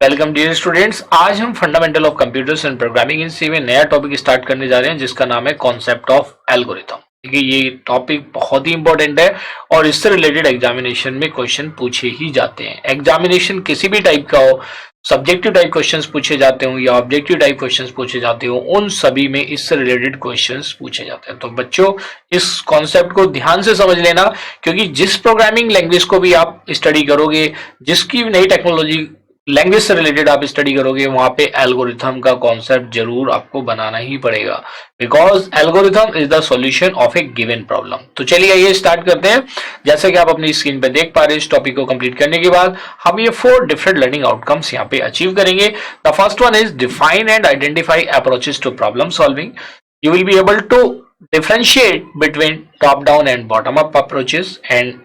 Welcome dear students. आज हम fundamental of computers and programming in C में नया टॉपिक स्टार्ट करने जा रहे हैं जिसका नाम है कॉन्सेप्ट ऑफ एल्गोरिथम। ठीक है, ये टॉपिक बहुत ही इंपॉर्टेंट है और इससे रिलेटेड एग्जामिनेशन में क्वेश्चन पूछे ही जाते हैं। एग्जामिनेशन किसी भी टाइप का हो, सब्जेक्टिव टाइप क्वेश्चंस पूछे जाते हो या ऑब्जेक्टिव टाइप क्वेश्चंस पूछे जाते हो, उन सभी में इससे रिलेटेड क्वेश्चंस पूछे जाते हैं। तो बच्चों, इस कॉन्सेप्ट को ध्यान से समझ लेना, क्योंकि जिस प्रोग्रामिंग लैंग्वेज को भी आप स्टडी करोगे, जिसकी नई टेक्नोलॉजी लैंग्वेज से रिलेटेड आप स्टडी करोगे, वहां पे एल्गोरिथम का कॉन्सेप्ट जरूर आपको बनाना ही पड़ेगा, because algorithm is the solution of A given problem. तो चलिए ये स्टार्ट करते हैं। जैसे कि आप अपनी स्क्रीन पे देख पा रहे हैं, इस टॉपिक को कंप्लीट करने के बाद हम ये 4 डिफरेंट लर्निंग आउटकम्स यहाँ पे अचीव करेंगे। The first one is define and identify approaches to problem solving. You will be able to differentiate between top down and bottom up approaches, and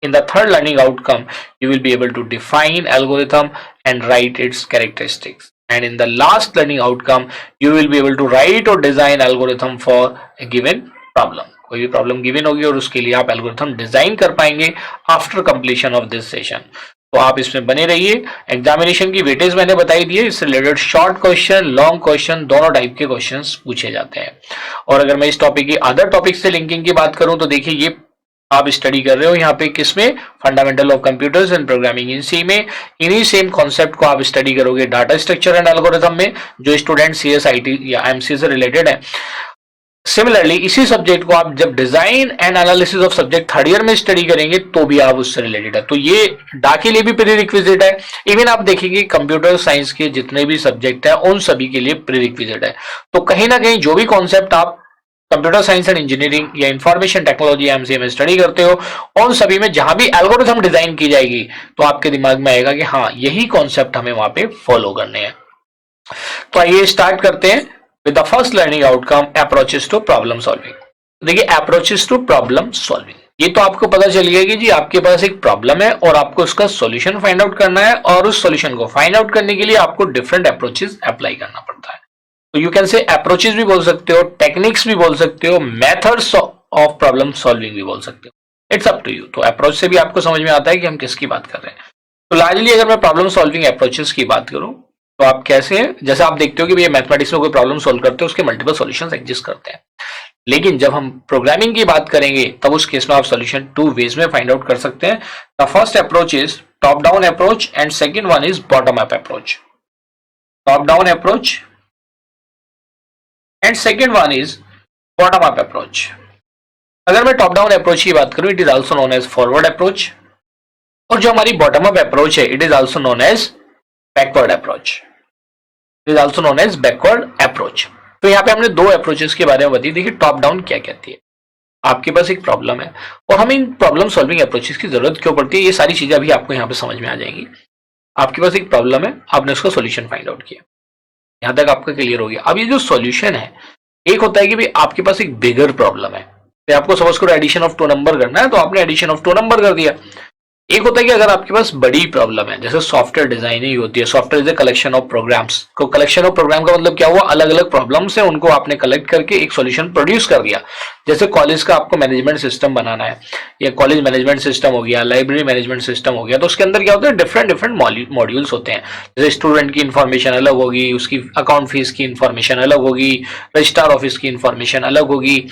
in the third learning outcome you will be able to define algorithm and write its characteristics, and in the last learning outcome you will be able to write or design algorithm for a given problem। कोई भी problem given होगी और उसके लिए आप algorithm design कर पाएंगे after completion of this session. तो आप इसमें बने रहिए। एग्जामिनेशन की वेटेज मैंने बताई दी है, इससे related short question, long question, दोनों टाइप के क्वेश्चंस पूछे जाते हैं। और अगर मैं इस टॉपिक की अदर टॉपिक से लिंकिंग की बात करूं तो देखिए, ये आप स्टडी कर रहे हो यहाँ पे किसमें, fundamental of computers and programming in C में। इन्हीं सेम कॉन्सेप्ट को आप स्टडी करोगे डाटा स्ट्रक्चर एंड एल्गोरिथम में, जो स्टूडेंट सीएसआईटी या एमसी से रिलेटेड है। सिमिलरली इसी सब्जेक्ट को आप जब design and analysis of subject third year में स्टडी करेंगे तो भी आप उससे रिलेटेड है। तो ये डा के लिए भी प्री रिक्विजिट है। इवन आप देखेंगे कंप्यूटर साइंस के जितने भी सब्जेक्ट है उन सभी के लिए प्री रिक्विजिट है। तो कहीं ना कहीं जो भी कॉन्सेप्ट आप कंप्यूटर साइंस एंड इंजीनियरिंग या इंफॉर्मेशन टेक्नोलॉजी एमसीए में स्टडी करते हो, उन सभी में जहां भी एल्गोरिथम डिजाइन की जाएगी तो आपके दिमाग में आएगा कि हाँ, यही कॉन्सेप्ट हमें वहां पे फॉलो करने हैं। तो आइए स्टार्ट करते हैं with the first learning outcome, approaches to problem solving। देखिए, approaches to problem solving, ये तो आपको पता चल गया कि जी आपके पास एक प्रॉब्लम है और आपको उसका सॉल्यूशन फाइंड आउट करना है, और उस सॉल्यूशन को फाइंड आउट करने के लिए आपको डिफरेंट अप्रोचेस अप्लाई करना पड़ता है। तो यू कैन से अप्रोचेस भी बोल सकते हो, टेक्निक्स भी बोल सकते हो, मेथड्स ऑफ प्रॉब्लम सॉल्विंग भी बोल सकते हो। It's up to you. तो अप्रोच से भी आपको समझ में आता है कि हम किसकी बात कर रहे हैं। तो लार्जली अगर मैं प्रॉब्लम सॉल्विंग अप्रोचेस की बात करूं तो आप कैसे, जैसे आप देखते हो कि भैया मैथमेटिक्स में कोई प्रॉब्लम सॉल्व करते हो उसके मल्टीपल सॉल्यूशंस एग्जिस्ट करते हैं, लेकिन जब हम प्रोग्रामिंग की बात करेंगे तब उस केस में आप सॉल्यूशन 2 वेज में फाइंड आउट कर सकते हैं। The first approach is top down approach and second one is bottom up approach. Top down approach and second one is bottom up approach. अगर मैं टॉप डाउन अप्रोच की बात करूं, it is also known as forward approach, और जो हमारी bottom up approach है, it is also known as backward approach. Is also known as backward approach. तो यहाँ पे हमने 2 अप्रोचेस के बारे में बताई। देखिए, टॉप डाउन क्या कहती है, आपके पास एक प्रॉब्लम है और हमें इन प्रॉब्लम सॉल्विंग अप्रोचेस की जरूरत क्यों पड़ती है, ये सारी चीजें अभी आपको यहाँ पे समझ में आ जाएंगी। आपके पास एक प्रॉब्लम है, आपने उसका सॉल्यूशन फाइंड आउट किया, यहां तक आपका क्लियर हो गया। अब ये जो सॉल्यूशन है, एक होता है कि भाई आपके पास एक बिगर प्रॉब्लम है, तो आपको सपोज करो एडिशन ऑफ 2 नंबर करना है, तो आपने एडिशन ऑफ 2 नंबर कर दिया। एक होता है कि अगर आपके पास बड़ी प्रॉब्लम है, जैसे सॉफ्टवेयर डिजाइनिंग होती है, software is a collection of programs. तो कलेक्शन ऑफ प्रोग्राम का मतलब क्या हुआ, अलग अलग प्रॉब्लम्स है उनको आपने कलेक्ट करके एक सॉल्यूशन प्रोड्यूस कर दिया। जैसे कॉलेज का आपको मैनेजमेंट सिस्टम बनाना है, या कॉलेज मैनेजमेंट सिस्टम हो गया, लाइब्रेरी मैनेजमेंट सिस्टम हो गया, तो उसके अंदर क्या होता है, डिफरेंट डिफरेंट मॉड्यूल्स होते हैं। जैसे स्टूडेंट की इन्फॉर्मेशन अलग होगी, उसकी अकाउंट फीस की इन्फॉर्मेशन अलग होगी, रजिस्ट्रार ऑफिस की इन्फॉर्मेशन अलग होगी,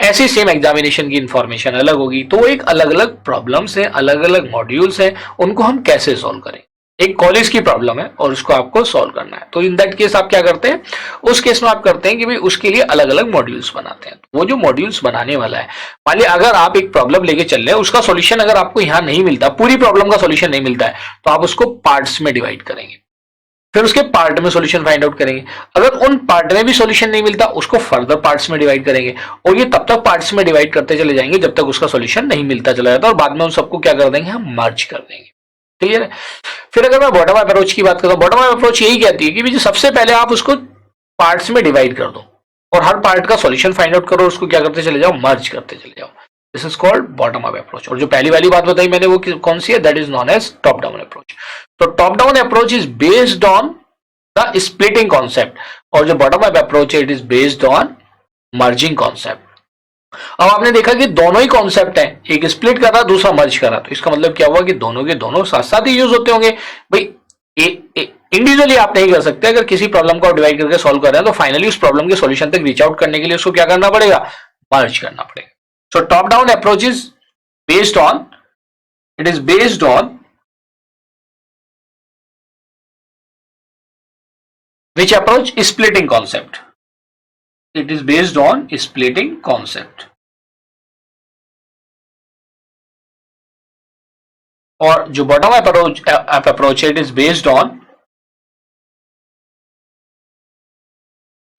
ऐसी सेम एग्जामिनेशन की इन्फॉर्मेशन अलग होगी। तो एक अलग अलग प्रॉब्लम्स है, अलग अलग मॉड्यूल्स है, उनको हम कैसे सॉल्व करें। एक कॉलेज की प्रॉब्लम है और उसको आपको सॉल्व करना है, तो इन दैट केस आप क्या करते हैं, उस केस में आप करते हैं कि भाई उसके लिए अलग अलग मॉड्यूल्स बनाते हैं। वो जो मॉड्यूल्स बनाने वाला है, मान लीजिए अगर आप एक प्रॉब्लम लेके चल रहे हैं, उसका सॉल्यूशन अगर आपको यहां नहीं मिलता, पूरी प्रॉब्लम का सॉल्यूशन नहीं मिलता है, तो आप उसको पार्ट्स में डिवाइड करेंगे, फिर उसके पार्ट में सॉल्यूशन फाइंड आउट करेंगे। अगर उन पार्ट में भी सॉल्यूशन नहीं मिलता, उसको फर्दर पार्ट्स में डिवाइड करेंगे, और ये तब तक पार्ट्स में डिवाइड करते चले जाएंगे जब तक उसका सॉल्यूशन नहीं मिलता चला जाता, और बाद में उन सबको क्या कर देंगे, हम मर्ज कर देंगे। क्लियर है। फिर अगर मैं बॉटम अप अप्रोच की बात करता हूं, बॉटम अप अप्रोच यही कहती है कि सबसे पहले आप उसको पार्ट्स में डिवाइड कर दो और हर पार्ट का सॉल्यूशन फाइंड आउट करो, उसको क्या करते चले जाओ, मर्ज करते चले जाओ। This is called bottom up approach. और जो पहली वाली बात बताई मैंने वो कौन सी है, that is known as top down approach. तो top down approach is based on the splitting concept, और जो बॉटम अप अप्रोच है, it is based on merging concept. अब आपने देखा कि दोनों ही कॉन्सेप्ट हैं, एक स्प्लिट कर रहा, दूसरा मर्ज कर रहा, तो इसका मतलब क्या हुआ कि दोनों के दोनों साथ साथ ही यूज होते होंगे। भाई इंडिविजुअली आप नहीं कर सकते। अगर किसी प्रॉब्लम को डिवाइड करके सॉल्व कर रहे हैं तो फाइनली उस प्रॉब्लम के सॉल्यूशन तक रीच आउट करने के लिए उसको क्या करना पड़ेगा, मर्ज करना पड़ेगा। So top down approach is based on, it is based on which approach? Splitting concept. It is based on splitting concept. और जो बॉटम अप अप्रोच है, it is based on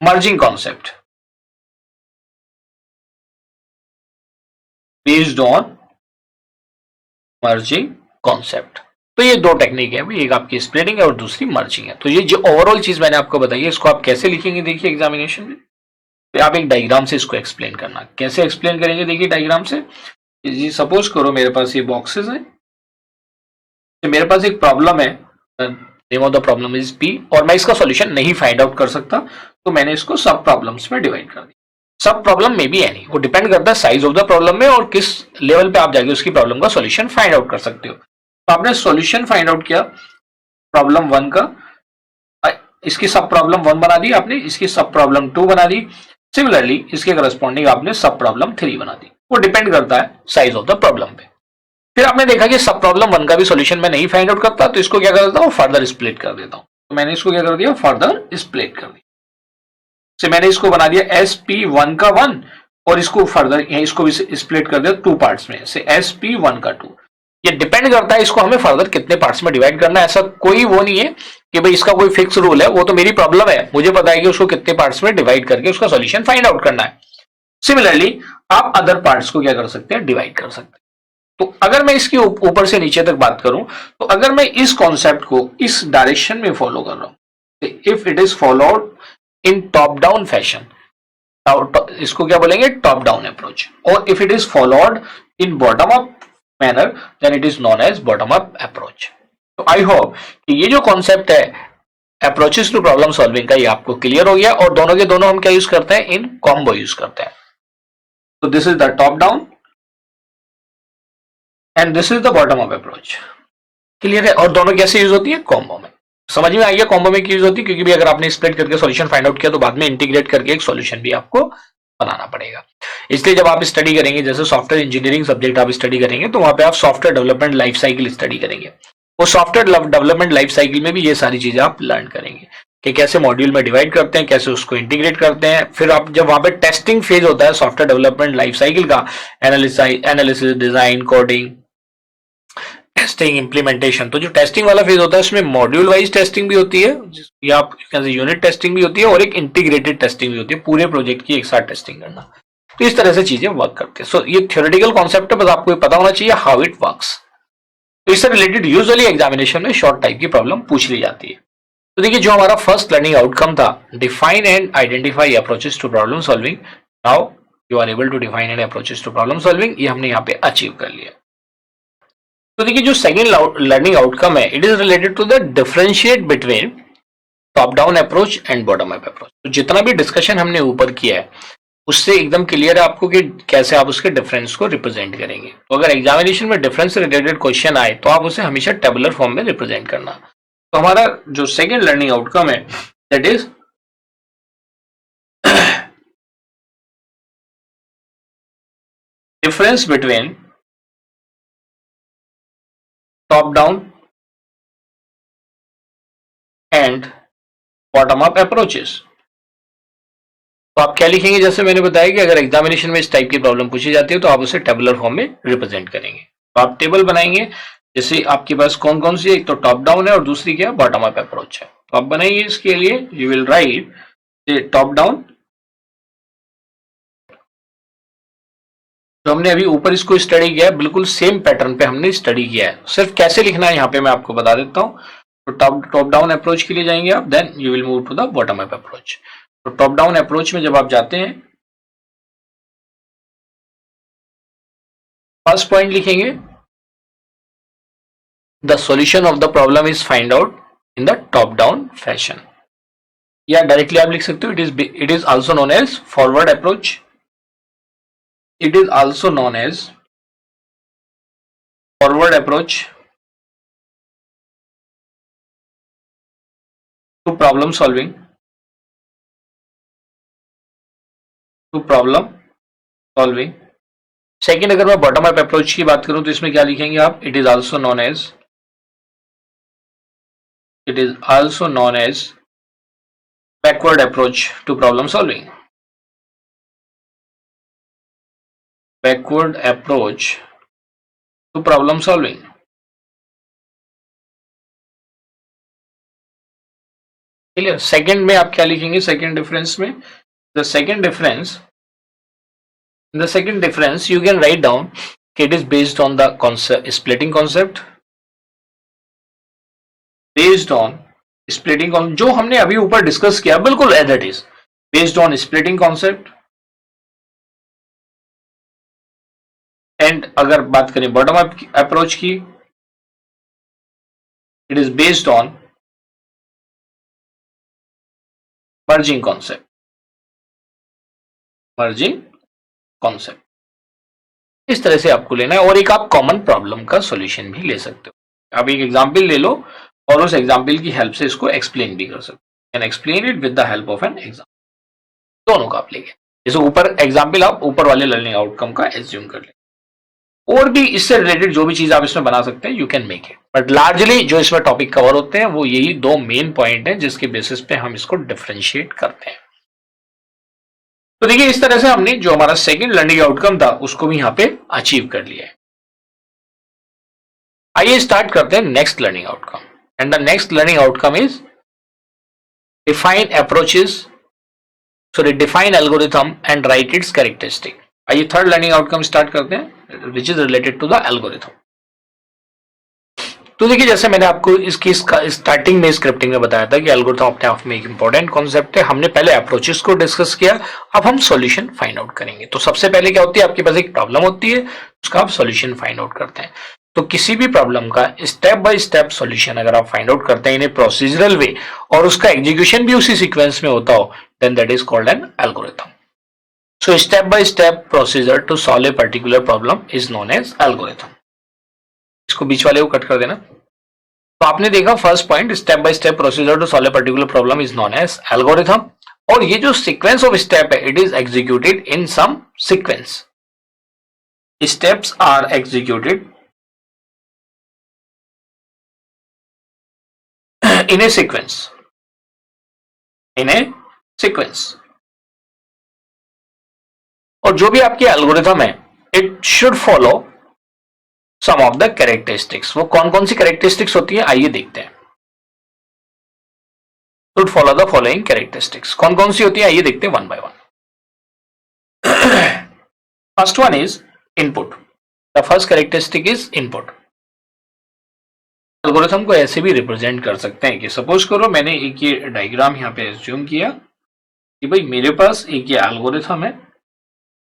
merging concept, based on merging concept. तो ये दो technique है, एक आपकी splitting है और दूसरी मर्जिंग है। तो ये जो ओवरऑल चीज मैंने आपको बताई है, इसको आप कैसे लिखेंगे देखिए एग्जामिनेशन में, तो आप एक डायग्राम से इसको एक्सप्लेन करना। कैसे एक्सप्लेन करेंगे देखिए डायग्राम से, जी सपोज करो मेरे पास ये बॉक्सेस है, तो मेरे पास एक प्रॉब्लम है, name of the problem is P, और मैं इसका सॉल्यूशन नहीं फाइंड आउट कर सकता, तो मैंने इसको सब प्रॉब्लम्स में डिवाइड कर दिया। सब प्रॉब्लम में भी एनी, वो डिपेंड करता है साइज ऑफ द प्रॉब्लम में और किस लेवल पे आप जाके उसकी प्रॉब्लम का सॉल्यूशन फाइंड आउट कर सकते हो। तो आपने सॉल्यूशन फाइंड आउट किया प्रॉब्लम 1 का, इसकी सब प्रॉब्लम 1 बना दी आपने, इसकी सब प्रॉब्लम 2 बना दी, सिमिलरली इसके करस्पॉन्डिंग आपने सब प्रॉब्लम 3 बना दी। वो डिपेंड करता है साइज ऑफ द प्रॉब्लम पे। फिर आपने देखा कि सब प्रॉब्लम 1 का भी सॉल्यूशन मैं नहीं फाइंड आउट करता, तो इसको क्या कर देता हूँ, फर्दर स्प्लिट कर देता हूँ। तो मैंने इसको क्या कर दिया, फर्दर स्प्लिट कर दिया। से मैंने इसको बना दिया SP1 का 1, और इसको फर्दर इसको भी स्प्लिट कर दिया 2 पार्ट्स में, से SP1 का 2। ये डिपेंड करता है इसको हमें फर्दर कितने पार्ट्स में डिवाइड करना है। ऐसा कोई वो नहीं है कि भाई इसका कोई फिक्स रूल है, वो तो मेरी प्रॉब्लम है, मुझे पता है कि उसको कितने पार्ट्स में डिवाइड करके उसका सॉल्यूशन फाइंड आउट करना है। सिमिलरली आप अदर पार्ट्स को क्या कर सकते हैं, डिवाइड कर सकते हैं। तो अगर मैं इसके ऊपर से नीचे तक बात करूं, तो अगर मैं इस कॉन्सेप्ट को इस डायरेक्शन में फॉलो कर रहा हूं, if it is followed in top down fashion, इसको क्या बोलेंगे, टॉप डाउन अप्रोच, और if it is followed in bottom up manner, then it is known as bottom up approach. तो आई होप कि ये जो कॉन्सेप्ट है अप्रोचेस टू प्रॉब्लम सॉल्विंग का, ये आपको क्लियर हो गया, और दोनों के दोनों हम क्या यूज करते हैं, इन कॉम्बो यूज करते हैं। तो this is the top down and this is the bottom up approach. Clear है? और दोनों कैसे यूज होती है, कॉम्बो में। समझ में आई है कॉम्बो में क्यों यूज होती है, क्योंकि भी अगर आपने स्प्लिट करके सॉल्यूशन फाइंड आउट किया तो बाद में इंटीग्रेट करके एक सॉल्यूशन भी आपको बनाना पड़ेगा। इसलिए जब आप स्टडी करेंगे, जैसे सॉफ्टवेयर इंजीनियरिंग सब्जेक्ट आप स्टडी करेंगे, तो वहां पे आप software development life cycle study करेंगे। वो सॉफ्टवेयर डेवलपमेंट लाइफ साइकिल में भी ये सारी चीजें आप लर्न करेंगे कि कैसे मॉड्यूल में डिवाइड करते हैं, कैसे उसको इंटीग्रेट करते हैं। फिर आप जब वहां पे टेस्टिंग फेज होता है सॉफ्टवेयर डेवलपमेंट लाइफ साइकिल का, analysis, design, coding, testing, implementation, तो जो टेस्टिंग वाला फेज होता है उसमें मॉड्यूल वाइज टेस्टिंग भी होती है, या आप यूनिट टेस्टिंग भी होती है, और एक इंटीग्रेटेड टेस्टिंग भी होती है, पूरे प्रोजेक्ट की एक साथ टेस्टिंग करना। तो इस तरह से चीजें वर्क करती है। सो ये थ्योरेटिकल कॉन्सेप्ट है, बस आपको ये पता होना चाहिए हाउ इट वर्क्स। तो इससे रिलेटेड यूजुअली एग्जामिनेशन में शॉर्ट टाइप की प्रॉब्लम पूछ ली जाती है। तो देखिए, जो हमारा फर्स्ट लर्निंग आउटकम था, define and identify approaches to problem solving, now you are able to define and approaches to problem solving, ये हमने यहाँ पे अचीव कर लिया। तो देखिए, जो सेकंड लर्निंग आउटकम है, it is related to the differentiate between top down approach and bottom up approach. तो जितना भी डिस्कशन हमने ऊपर किया है उससे एकदम क्लियर है आपको कि कैसे आप उसके डिफरेंस को रिप्रेजेंट करेंगे। तो अगर एग्जामिनेशन में डिफरेंस से रिलेटेड क्वेश्चन आए तो आप उसे हमेशा टेबुलर फॉर्म में रिप्रेजेंट करना। तो हमारा जो सेकंड लर्निंग आउटकम है, that is difference between top down and bottom up approaches. तो आप क्या लिखेंगे, जैसे मैंने बताया कि अगर एग्जामिनेशन में इस टाइप की प्रॉब्लम पूछी जाती है तो आप उसे टेबुलर फॉर्म में रिप्रेजेंट करेंगे। तो आप टेबल बनाएंगे, जैसे आपके पास कौन कौन सी है, एक तो टॉप डाउन है और दूसरी क्या, बॉटम अप अप्रोच है। तो आप बनाइए, इसके लिए you will right top down. तो हमने अभी ऊपर इसको स्टडी किया है, बिल्कुल सेम पैटर्न पे हमने स्टडी किया है, सिर्फ कैसे लिखना है यहाँ पे मैं आपको बता देता हूँ। तो टॉप डाउन अप्रोच के लिए जाएंगे आप, then you will move to the bottom up approach. तो टॉप डाउन अप्रोच में जब आप जाते हैं, फर्स्ट पॉइंट लिखेंगे, the solution of the problem is find out in the top down fashion, या डायरेक्टली आप लिख सकते हो, it is also known as forward approach, it is also known as forward approach, to problem solving, to problem solving. Second, अगर मैं bottom up approach की बात करूं तो इसमें क्या लिखेंगे आप? It is also known as, it is also known as backward approach to problem solving, backward approach to problem solving. Clear? Second में आप क्या लिखेंगे? सेकंड डिफरेंस में, the second difference, in the second difference you can write down it is based on the concept splitting concept, based on splitting concept जो हमने अभी ऊपर discuss किया बिल्कुल as it is, based on splitting concept। And अगर बात करें bottom up approach की, it is based on merging concept, merging concept. इस तरह से आपको लेना है और एक आप कॉमन प्रॉब्लम का सॉल्यूशन भी ले सकते हो। आप एक एग्जांपल ले लो और उस एग्जांपल की हेल्प से इसको एक्सप्लेन भी कर सकते हो, can explain it with the help of an example. दोनों का आप लेंगे, जैसे ऊपर एग्जांपल आप ऊपर वाले लर्निंग आउटकम का एज्यूम कर लें, और भी इससे रिलेटेड जो भी चीज आप इसमें बना सकते हैं, you can make it. But largely जो इसमें टॉपिक कवर होते हैं वो यही दो मेन पॉइंट हैं जिसके बेसिस पे हम इसको डिफरेंशिएट करते हैं। तो देखिए इस तरह से हमने जो हमारा सेकंड लर्निंग आउटकम था उसको भी यहां पे अचीव कर लिया है। आइए स्टार्ट करते हैं next learning outcome, and the next learning outcome is define approaches, sorry define algorithm and write its characteristic. आइए थर्ड लर्निंग आउटकम स्टार्ट करते हैं which is related to the algorithm. तो देखिए जैसे मैंने आपको इसकी स्टार्टिंग में स्क्रिप्टिंग में बताया था कि एल्गोरिथम अपने आप में एक इंपॉर्टेंट कॉन्सेप्ट है। हमने पहले अप्रोचेस को डिस्कस किया, अब हम सॉल्यूशन फाइंड आउट करेंगे। तो सबसे पहले क्या होती है, आपके पास एक प्रॉब्लम होती है, उसका आप सॉल्यूशन फाइंड आउट करते हैं। तो किसी भी प्रॉब्लम का स्टेप बाय स्टेप सॉल्यूशन अगर आप फाइंड आउट करते हैं इन ए प्रोसीजरल वे और उसका एग्जीक्यूशन भी उसी सीक्वेंस में होता हो, then that is called an algorithm. So step by step procedure to solve a particular problem is known as algorithm। इसको बीच वाले को कट कर देना। तो आपने देखा first point, step by step procedure to solve a particular problem is known as algorithm. और ये जो सीक्वेंस ऑफ स्टेप है, it is executed in some sequence. Steps are executed in a sequence, in a sequence. और जो भी आपकी algorithm है, it should follow some of the characteristics. वो कौन कौन सी कैरेक्टरिस्टिक्स होती है आइए देखते हैं। Should follow the following characteristics. कौन कौन सी होती है आइए देखते हैं one by one. First one is input. The first characteristic is input. Algorithm को ऐसे भी रिप्रेजेंट कर सकते हैं कि सपोज करो मैंने एक ये डायग्राम यहाँ पे एज्यूम किया कि भाई मेरे पास एक ये एल्गोरिथम है।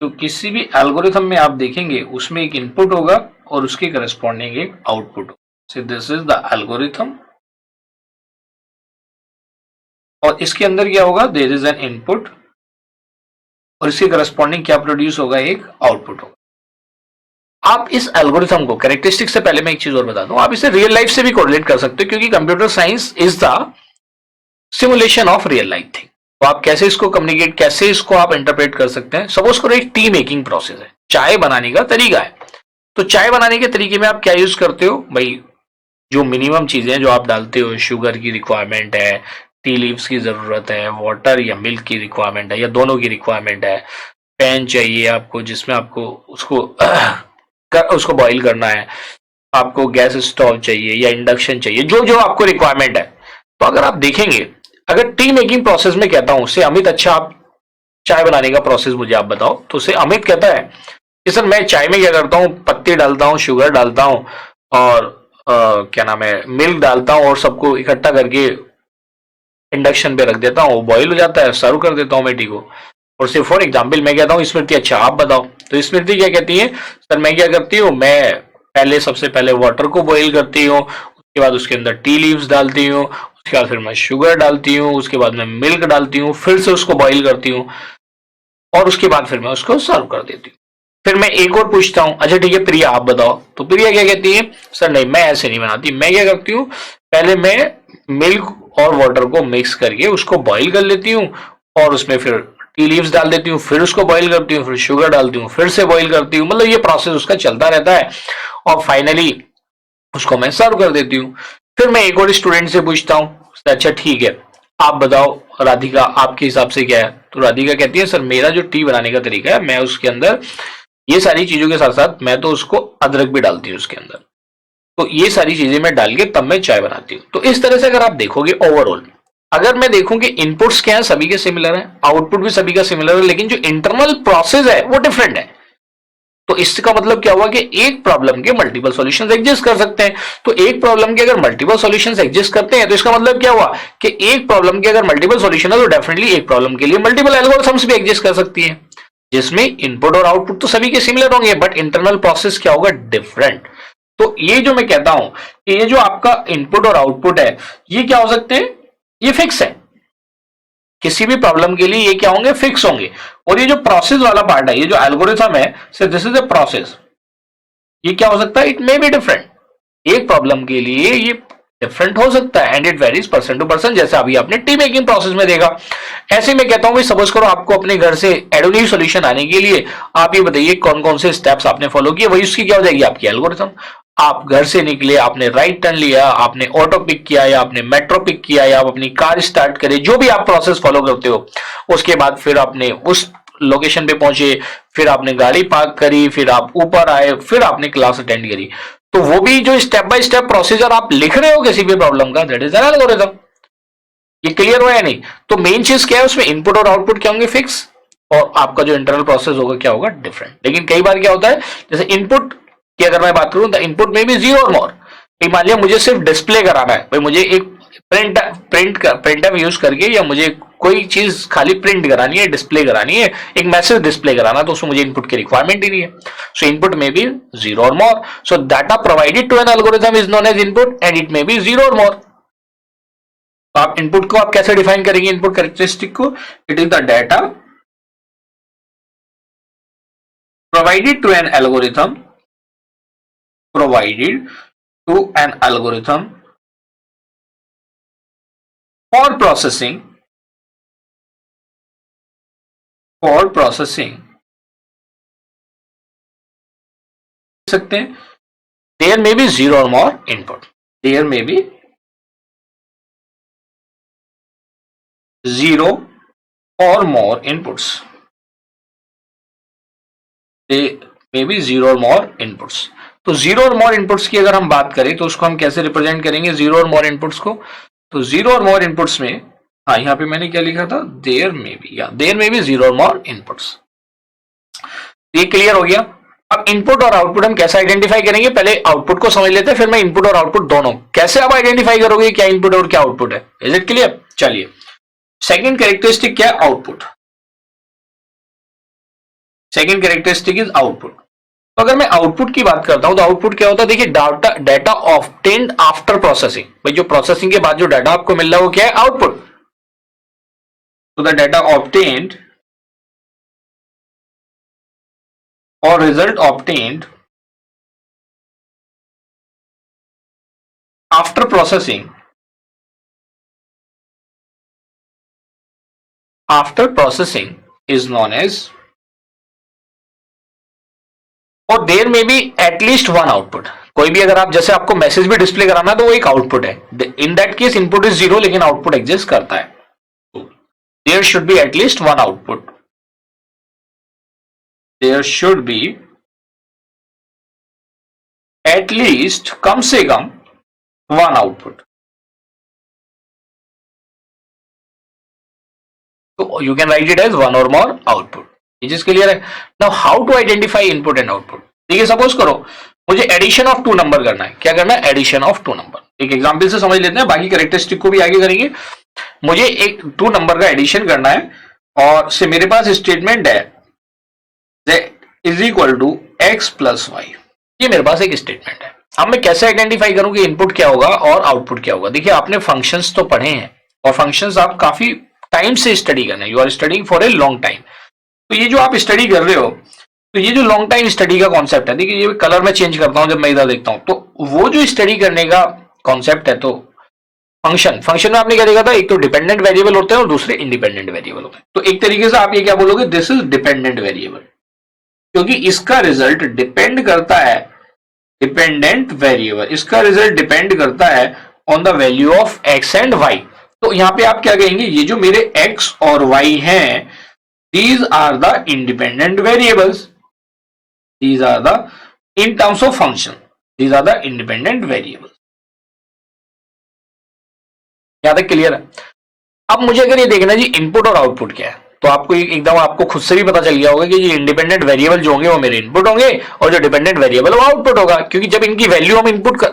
तो किसी भी एल्गोरिथम में आप देखेंगे उसमें एक इनपुट होगा और उसके करस्पॉन्डिंग एक आउटपुट होगा। सो दिस इज द एल्गोरिथम। और इसके अंदर क्या होगा, देयर इज एन इनपुट और इसके करस्पॉन्डिंग क्या प्रोड्यूस होगा, एक आउटपुट होगा। आप इस एल्गोरिथम को, कैरेक्टरिस्टिक से पहले मैं एक चीज और बता दूं, आप इसे रियल लाइफ से भी कोरिलेट कर सकते हो क्योंकि computer science is the simulation of real life thing. तो आप कैसे इसको कम्युनिकेट, कैसे इसको आप इंटरप्रेट कर सकते हैं। सपोज करो एक टी मेकिंग प्रोसेस है, चाय बनाने का तरीका है। तो चाय बनाने के तरीके में आप क्या यूज करते हो भाई, जो मिनिमम चीजें जो आप डालते हो, शुगर की रिक्वायरमेंट है, टी लीव्स की जरूरत है, वाटर या मिल्क की रिक्वायरमेंट है या दोनों की रिक्वायरमेंट है, पैन चाहिए आपको जिसमें आपको उसको बॉईल करना है, आपको गैस स्टोव चाहिए या इंडक्शन चाहिए, जो जो आपको रिक्वायरमेंट है। तो अगर आप देखेंगे, अगर टी मेकिंग प्रोसेस में कहता हूं उससे अमित अच्छा आप चाय बनाने का प्रोसेस मुझे आप बताओ, तो उसे अमित कहता है कि सर मैं चाय में क्या करता हूँ, पत्ती डालता हूँ, शुगर डालता हूँ और क्या नाम है मिल्क डालता हूँ और सबको इकट्ठा करके इंडक्शन पे रख देता हूँ, वो बॉईल हो जाता है, सर्व कर देता हूँ मैं टी को। और सिर्फ फॉर एग्जाम्पल मैं कहता हूँ स्मृति अच्छा आप बताओ, तो स्मृति क्या कहती है, सर मैं क्या करती हूँ, मैं सबसे पहले वाटर को बॉईल करती हूँ, उसके बाद उसके अंदर टी लीव्स डालती हूँ, उसके बाद फिर मैं शुगर डालती हूँ, उसके बाद मैं मिल्क डालती हूँ, फिर से उसको बॉईल करती हूँ और उसके बाद फिर मैं उसको सर्व कर देती हूँ। फिर मैं एक और पूछता हूँ, अच्छा ठीक है प्रिया आप बताओ, तो प्रिया क्या कहती है, सर नहीं मैं ऐसे नहीं बनाती, मैं क्या करती हूँ, पहले मैं मिल्क और वाटर को मिक्स करके उसको बॉईल कर लेती हूँ और उसमें फिर टी लीव्स डाल देती हूँ, फिर उसको बॉईल करती हूँ, फिर शुगर डालती हूँ, फिर से बॉईल करती हूँ। मतलब ये प्रोसेस उसका चलता रहता है और फाइनली उसको मैं सर्व कर देती हूँ। फिर मैं एक और स्टूडेंट से पूछता हूँ, अच्छा ठीक है आप बताओ राधिका आपके हिसाब से क्या है। तो राधिका कहती है सर मेरा जो टी बनाने का तरीका है, मैं उसके अंदर ये सारी चीजों के साथ साथ मैं तो उसको अदरक भी डालती हूँ उसके अंदर, तो ये सारी चीजें मैं डाल के तब मैं चाय बनाती हूँ। तो इस तरह से अगर आप देखोगे ओवरऑल, अगर मैं देखूं कि इनपुट्स क्या है सभी के सिमिलर है, आउटपुट भी सभी का सिमिलर है, लेकिन जो इंटरनल प्रोसेस है वो डिफरेंट है। तो इसका मतलब क्या हुआ कि एक प्रॉब्लम के मल्टीपल सॉल्यूशंस एग्जिस्ट कर सकते हैं। तो एक प्रॉब्लम के अगर मल्टीपल सॉल्यूशंस एग्जिस्ट करते हैं तो इसका मतलब क्या हुआ कि एक प्रॉब्लम के अगर मल्टीपल सॉल्यूशन है तो डेफिनेटली एक प्रॉब्लम के लिए मल्टीपल एल्गोरिथम्स भी एग्जिस्ट कर सकती है, जिसमें इनपुट और आउटपुट तो सभी के सिमिलर होंगे बट इंटरनल प्रोसेस क्या होगा, डिफरेंट। तो ये जो मैं कहता हूं कि ये जो आपका इनपुट और आउटपुट है ये क्या हो सकते हैं, ये फिक्स है। किसी भी प्रॉब्लम के लिए ये क्या होंगे, फिक्स होंगे। और ये जो प्रोसेस वाला पार्ट है, ये जो एल्गोरिथम है, so this is a process, ये क्या हो सकता है, इट मे बी डिफरेंट। एक प्रॉब्लम के लिए ये डिफरेंट हो सकता है and it varies person to person, जैसे अभी आपने टी मेकिंग प्रोसेस में देखा। ऐसे में कहता हूं भाई सपोज करो आपको अपने घर से एडोनी सॉल्यूशन आने के लिए आप ये बताइए कौन कौन से स्टेप्स आपने फॉलो किए, वही उसकी क्या हो जाएगी, आपकी एल्गोरिथम। आप घर से निकले, आपने राइट टर्न लिया, आपने ऑटो पिक किया या आपने मेट्रो पिक किया या आप अपनी कार स्टार्ट करे, जो भी आप प्रोसेस फॉलो करते हो, उसके बाद फिर आपने उस लोकेशन पे पहुंचे, फिर आपने गाड़ी पार्क करी, फिर आप ऊपर आए, फिर आपने क्लास अटेंड करी। तो वो भी जो स्टेप बाय स्टेप प्रोसीजर आप लिख रहे हो किसी भी प्रॉब्लम का, दैट इज एन एल्गोरिथम। ये क्लियर हुआ या नहीं? तो मेन चीज क्या है, उसमें इनपुट और आउटपुट क्या होंगे, फिक्स, और आपका जो इंटरनल प्रोसेस होगा क्या होगा, डिफरेंट। लेकिन कई बार क्या होता है, जैसे इनपुट की अगर मैं बात करूं, द इनपुट में भी जीरो और मोर। मान लिया मुझे सिर्फ डिस्प्ले कराना है, भाई मुझे एक प्रिंटर यूज करके या मुझे कोई चीज खाली प्रिंट करानी है, डिस्प्ले करानी है, एक मैसेज डिस्प्ले कराना, तो उसमें मुझे इनपुट की रिक्वायरमेंट ही नहीं है। सो इनपुट में भी जीरो और more. So data provided to an algorithm is known as input and it may be zero और मोर। तो आप इनपुट को आप कैसे डिफाइन करेंगे, इनपुट कैरेक्टरिस्टिक को, it is the data provided to an algorithm, provided to an algorithm for processing सकते हैं, there may be zero or more input, there may be zero or more inputs, there may be zero or more inputs। तो zero और मोर inputs की अगर हम बात करें तो उसको हम कैसे रिप्रेजेंट करेंगे, जीरो और मोर इनपुट्स को। तो जीरो और मोर इनपुट्स में, हाँ यहाँ पे मैंने क्या लिखा था, देयर में भी, या देयर में भी जीरो और मोर इनपुट्स। ये क्लियर हो गया। अब इनपुट और आउटपुट हम कैसे आइडेंटिफाई करेंगे, पहले आउटपुट को समझ लेते हैं, फिर मैं इनपुट और आउटपुट दोनों कैसे आप आइडेंटिफाई करोगे क्या इनपुट और क्या आउटपुट है। Is it clear? चलिए, सेकेंड कैरेक्टरिस्टिक क्या है, output. Second characteristic is output. तो अगर मैं आउटपुट की बात करता हूं तो आउटपुट क्या होता है, देखिए डाटा ऑब्टेन्ड आफ्टर प्रोसेसिंग। भाई जो प्रोसेसिंग के बाद जो डाटा आपको मिल रहा है वो क्या है, आउटपुट। तो द डाटा ऑब्टेन्ड और result obtained after processing, is known as, और देयर में भी एटलीस्ट वन आउटपुट। कोई भी अगर आप, जैसे आपको मैसेज भी डिस्प्ले कराना है तो वो एक आउटपुट है, in that case input is zero लेकिन आउटपुट एग्जिस्ट करता है। There should be at least one output, there should be at least, कम से कम वन आउटपुट। तो you can write it as one और मोर आउटपुट। ये चीज क्लियर है। Now how to identify input and output. देखिए सपोज करो मुझे एडिशन ऑफ टू नंबर करना है, क्या करना है, एडिशन ऑफ टू नंबर। एक एग्जांपल से समझ लेते हैं, बाकी कैरेक्टरिस्टिक को भी आगे करेंगे। मुझे एक टू नंबर का एडिशन करना है और से मेरे पास स्टेटमेंट है is equal to X plus Y. ये मेरे पास एक स्टेटमेंट है। अब मैं कैसे आइडेंटिफाई करूं कि इनपुट क्या होगा और आउटपुट क्या होगा। देखिए आपने फंक्शंस तो पढ़े हैं और फंक्शंस आप काफी टाइम से स्टडी करना है, you are studying for a long time. तो ये जो आप स्टडी कर रहे हो, तो ये जो लॉन्ग टाइम स्टडी का कॉन्सेप्ट है, देखिए ये कलर में चेंज करता हूं जब मैं इधर देखता हूं, तो वो जो स्टडी करने का कॉन्सेप्ट है, तो फंक्शन में आपने क्या देखा था, एक तो डिपेंडेंट वेरिएबल होते हैं और दूसरे इंडिपेंडेंट वेरिएबल होते हैं। तो एक तरीके से आप ये क्या बोलोगे, दिस इज डिपेंडेंट वेरिएबल, क्योंकि इसका रिजल्ट डिपेंड करता है, डिपेंडेंट वेरिएबल इसका रिजल्ट डिपेंड करता है on the value of X and Y. तो यहां पे आप क्या कहेंगे, ये जो मेरे एक्स और वाई हैं, these are the independent variables, these are the, in terms of function, these are the independent variables. यहां तक क्लियर है? अब मुझे अगर ये देखना जी इनपुट और आउटपुट क्या है, तो आपको एकदम आपको खुद से भी पता चल गया होगा कि ये इंडिपेंडेंट वेरिएबल जो होंगे वो मेरे इनपुट होंगे और जो डिपेंडेंट वेरिएबल वो आउटपुट होगा, क्योंकि जब इनकी वैल्यू हम इनपुट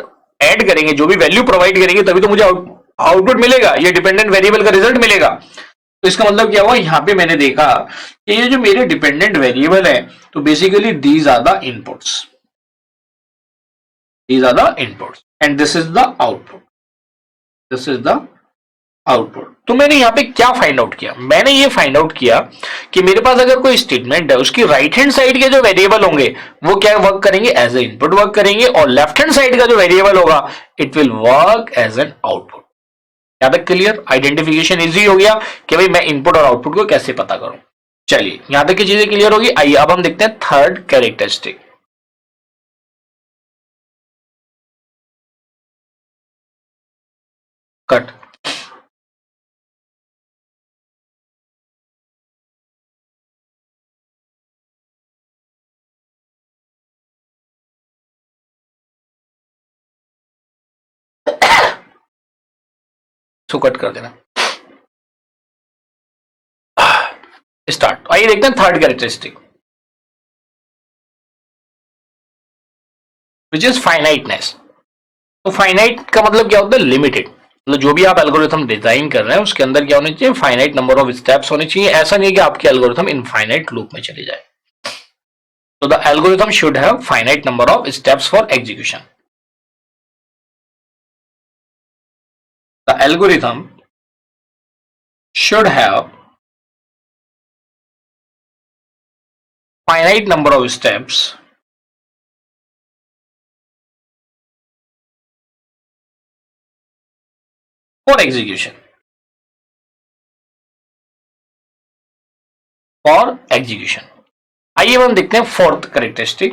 ऐड करेंगे, जो भी वैल्यू प्रोवाइड करेंगे तभी तो मुझे आउटपुट मिलेगा, ये डिपेंडेंट वेरिएबल का रिजल्ट मिलेगा। तो इसका मतलब क्या हुआ, यहां पे मैंने देखा कि ये जो मेरे डिपेंडेंट वेरिएबल है, तो basically these are the inputs, these are the inputs and this is the output, this is the output. तो मैंने यहां पे क्या फाइंड आउट किया, मैंने ये फाइंड आउट किया कि मेरे पास अगर कोई स्टेटमेंट है, उसकी राइट हैंड साइड के जो वेरिएबल होंगे वो क्या वर्क करेंगे, एज ए इनपुट वर्क करेंगे, और लेफ्ट हैंड साइड का जो वेरिएबल होगा it will work as an output. यहां तक क्लियर? आइडेंटिफिकेशन इजी हो गया कि भाई मैं इनपुट और आउटपुट को कैसे पता करूं। चलिए यहां तक की चीजें क्लियर होगी। आइए अब हम देखते हैं third characteristic. Cut. So cut कर देना, स्टार्ट। आइए देखते हैं third characteristic, which is finiteness. तो फाइनाइट का मतलब क्या होता है, लिमिटेड। मतलब जो भी आप एल्गोरिथम डिजाइन कर रहे हैं उसके अंदर क्या होने चाहिए, फाइनाइट नंबर ऑफ स्टेप्स होने चाहिए। ऐसा नहीं है कि आपके एल्गोरिथम इनफाइनाइट लूप में चले जाए। तो the algorithm should have finite number of steps for execution. The algorithm should have finite number of steps for execution, for execution। आइए हम देखते हैं fourth characteristic,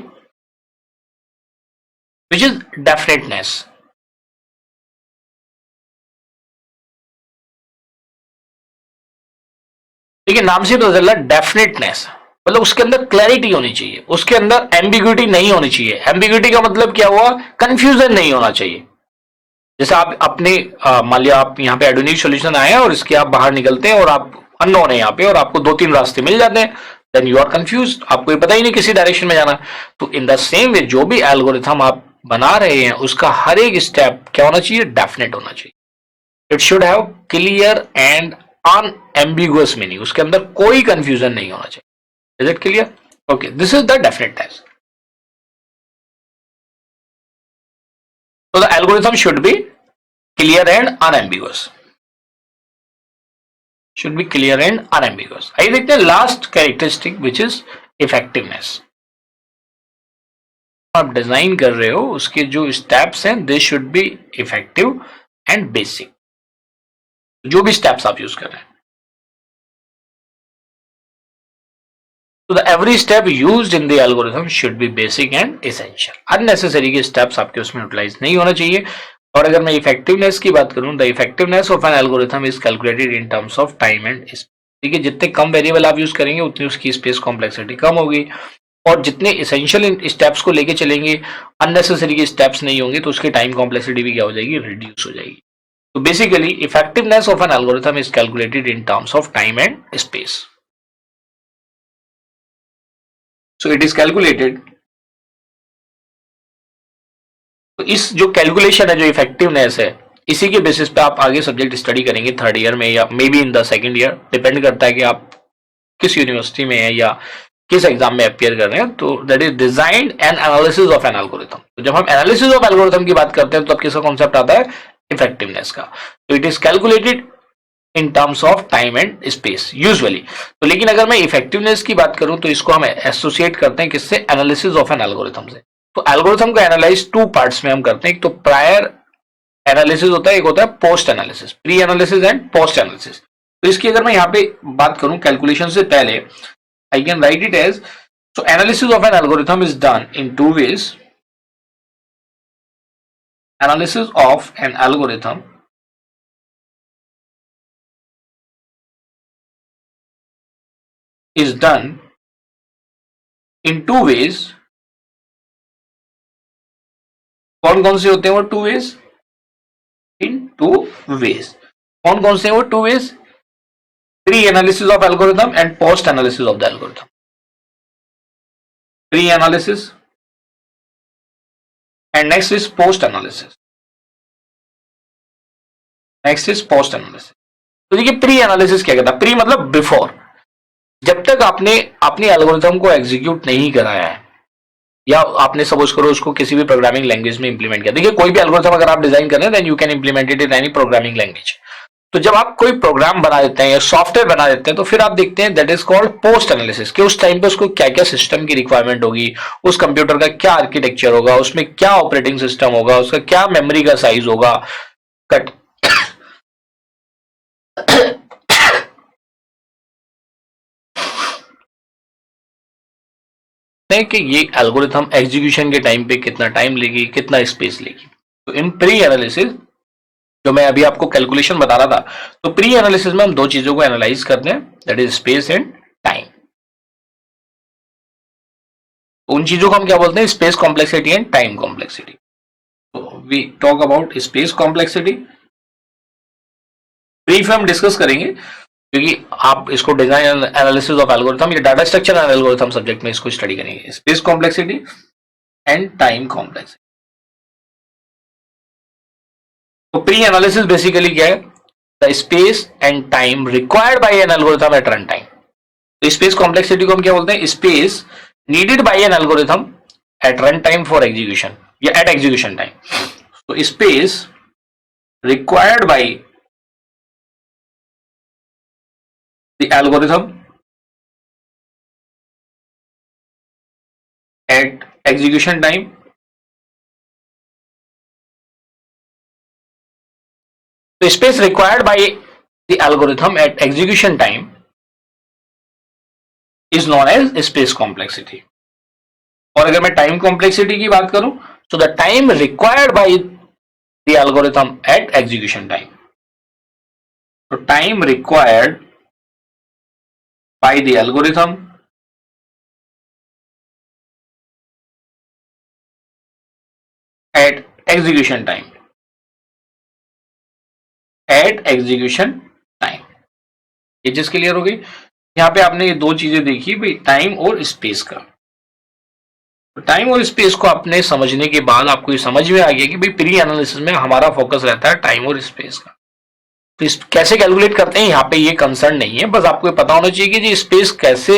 which is definiteness. देखिए नाम से तो चल डेफिनेटनेस, मतलब उसके अंदर क्लैरिटी होनी चाहिए, उसके अंदर एम्बिग्यूटी नहीं होनी चाहिए। एम्बिग्यूटी का मतलब क्या हुआ, कंफ्यूजन नहीं होना चाहिए। जैसे आप अपने मान लिया आप यहाँ पे एडोनिक सॉल्यूशन आए हैं और इसके आप बाहर निकलते हैं और आप अननोन है यहाँ पे और आपको 2-3 रास्ते मिल जाते हैं, देन यू आर कंफ्यूज, आपको ये पता ही नहीं किसी डायरेक्शन में जाना। तो इन द सेम वे जो भी एल्गोरिथम आप बना रहे हैं उसका हर एक स्टेप क्या होना चाहिए, डेफिनेट होना चाहिए। It should have clear and unambiguous meaning, उसके अंदर कोई कंफ्यूजन नहीं होना चाहिए। Is it clear? Okay, this is the definiteness. So the algorithm should be clear and unambiguous. Should be clear and unambiguous. आइए देखते हैं last characteristic which is effectiveness. आप डिजाइन कर रहे हो उसके जो स्टेप्स हैं they should be effective and basic. जो भी स्टेप्स आप यूज कर रहे हैं, तो the every step used in the algorithm should be basic and essential. Unnecessary के स्टेप्स आपके उसमें यूटिलाइज नहीं होना चाहिए। और अगर मैं इफेक्टिवनेस की बात करूं, the effectiveness of an algorithm is calculated in terms of time and space. ठीक है, जितने कम वेरिएबल आप यूज करेंगे उतनी उसकी स्पेस कॉम्प्लेक्सिटी कम होगी, और जितने इसेंशियल स्टेप्स को लेके चलेंगे, अननेसेसरी के स्टेप्स नहीं होंगे, तो उसकी टाइम कॉम्प्लेक्सिटी भी क्या हो जाएगी, रिड्यूस हो जाएगी। तो basically effectiveness of an algorithm is calculated in terms of time and space. So it is calculated। तो इस जो कैलकुलेशन है, जो इफेक्टिवनेस है, इसी के बेसिस पे आप आगे सब्जेक्ट स्टडी करेंगे थर्ड ईयर में या may be in the second year, depend करता है कि आप किस यूनिवर्सिटी में है या किस एग्जाम में अपियर कर रहे हैं। तो that is design and analysis of an algorithm. तो जब हम एनालिसिस ऑफ एल्गोरिथम की बात करते हैं तो तब किसका कॉन्सेप्ट आता है, इफेक्टिवनेस का। तो it is calculated in terms of time and space usually. तो लेकिन अगर मैं इफेक्टिवनेस की बात करूं तो इसको हम एसोसिएट करते हैं किससे, एनालिसिस ऑफ एन एल्गोरिथम से। तो एल्गोरिथम को एनालाइज 2 पार्ट्स में हम करते हैं। एक तो प्रायर एनालिसिस होता है, एक होता है post analysis, pre analysis and post analysis. तो इसकी अगर मैं यहाँ पे बात करूं कैलकुलेशन से पहले, I can write it as, so analysis of an algorithm is done in two ways. Analysis of an algorithm is done in two ways. कौन कौन से होते हैं वो two ways? In two ways. कौन कौन से हैं वो two ways? Pre analysis of algorithm and post analysis of the algorithm. Pre analysis and next is post analysis. Next is post analysis. तो देखिए प्री एनालिसिस क्या कहता है? प्री मतलब बिफोर, जब तक आपने अपने एल्गोरिथम को एग्जीक्यूट नहीं कराया है या आपने सपोज करो उसको किसी भी प्रोग्रामिंग लैंग्वेज में इंप्लीमेंट किया। देखिए कोई भी एल्गोरिथम अगर आप डिजाइन कर रहे हैं then you can implement it in any programming language. तो जब आप कोई प्रोग्राम बना देते हैं या सॉफ्टवेयर बना देते हैं तो फिर आप देखते हैं that is called post analysis, कि उस टाइम पे उसको क्या क्या सिस्टम की रिक्वायरमेंट होगी, उस कंप्यूटर का क्या आर्किटेक्चर होगा, उसमें क्या ऑपरेटिंग सिस्टम होगा, उसका क्या मेमोरी का साइज होगा, कट कि ये एल्गोरिथम एग्जीक्यूशन के टाइम पे कितना टाइम लेगी, कितना स्पेस लेगी। तो इन प्री एनालिसिस जो मैं अभी आपको कैलकुलेशन बता रहा था, तो प्री एनालिसिस में हम दो चीजों को एनालाइज करते हैं, that is space and time. उन चीजों को हम क्या बोलते हैं? Space complexity and time complexity. तो we talk about space complexity. Brief हम डिस्कस करेंगे क्योंकि आप इसको डिजाइन एनालिसिस ऑफ एल्गोरिथम या data structure and algorithm subject में इसको स्टडी करेंगे, space complexity and time complexity. तो प्री एनालिसिस बेसिकली क्या है? The space and time required by an algorithm at run time. तो स्पेस कॉम्प्लेक्सिटी को हम क्या बोलते हैं? Space needed by an algorithm at run time for execution या एट एग्जीक्यूशन टाइम। तो space required by the algorithm at execution time the space required by the algorithm at execution time is known as space complexity। और अगर मैं time complexity की बात करूं तो the time required by the algorithm at execution time. तो time required by the algorithm at execution time ये चीज क्लियर हो गई। यहाँ पे आपने ये दो चीजें देखी भाई, टाइम और स्पेस का। तो टाइम और स्पेस को आपने समझने के बाद आपको ये समझ में आ गया कि भाई प्री एनालिसिस में हमारा फोकस रहता है टाइम और स्पेस का। तो कैसे कैलकुलेट करते हैं यहाँ पे ये कंसर्न नहीं है, बस आपको पता होना चाहिए कि जी स्पेस कैसे,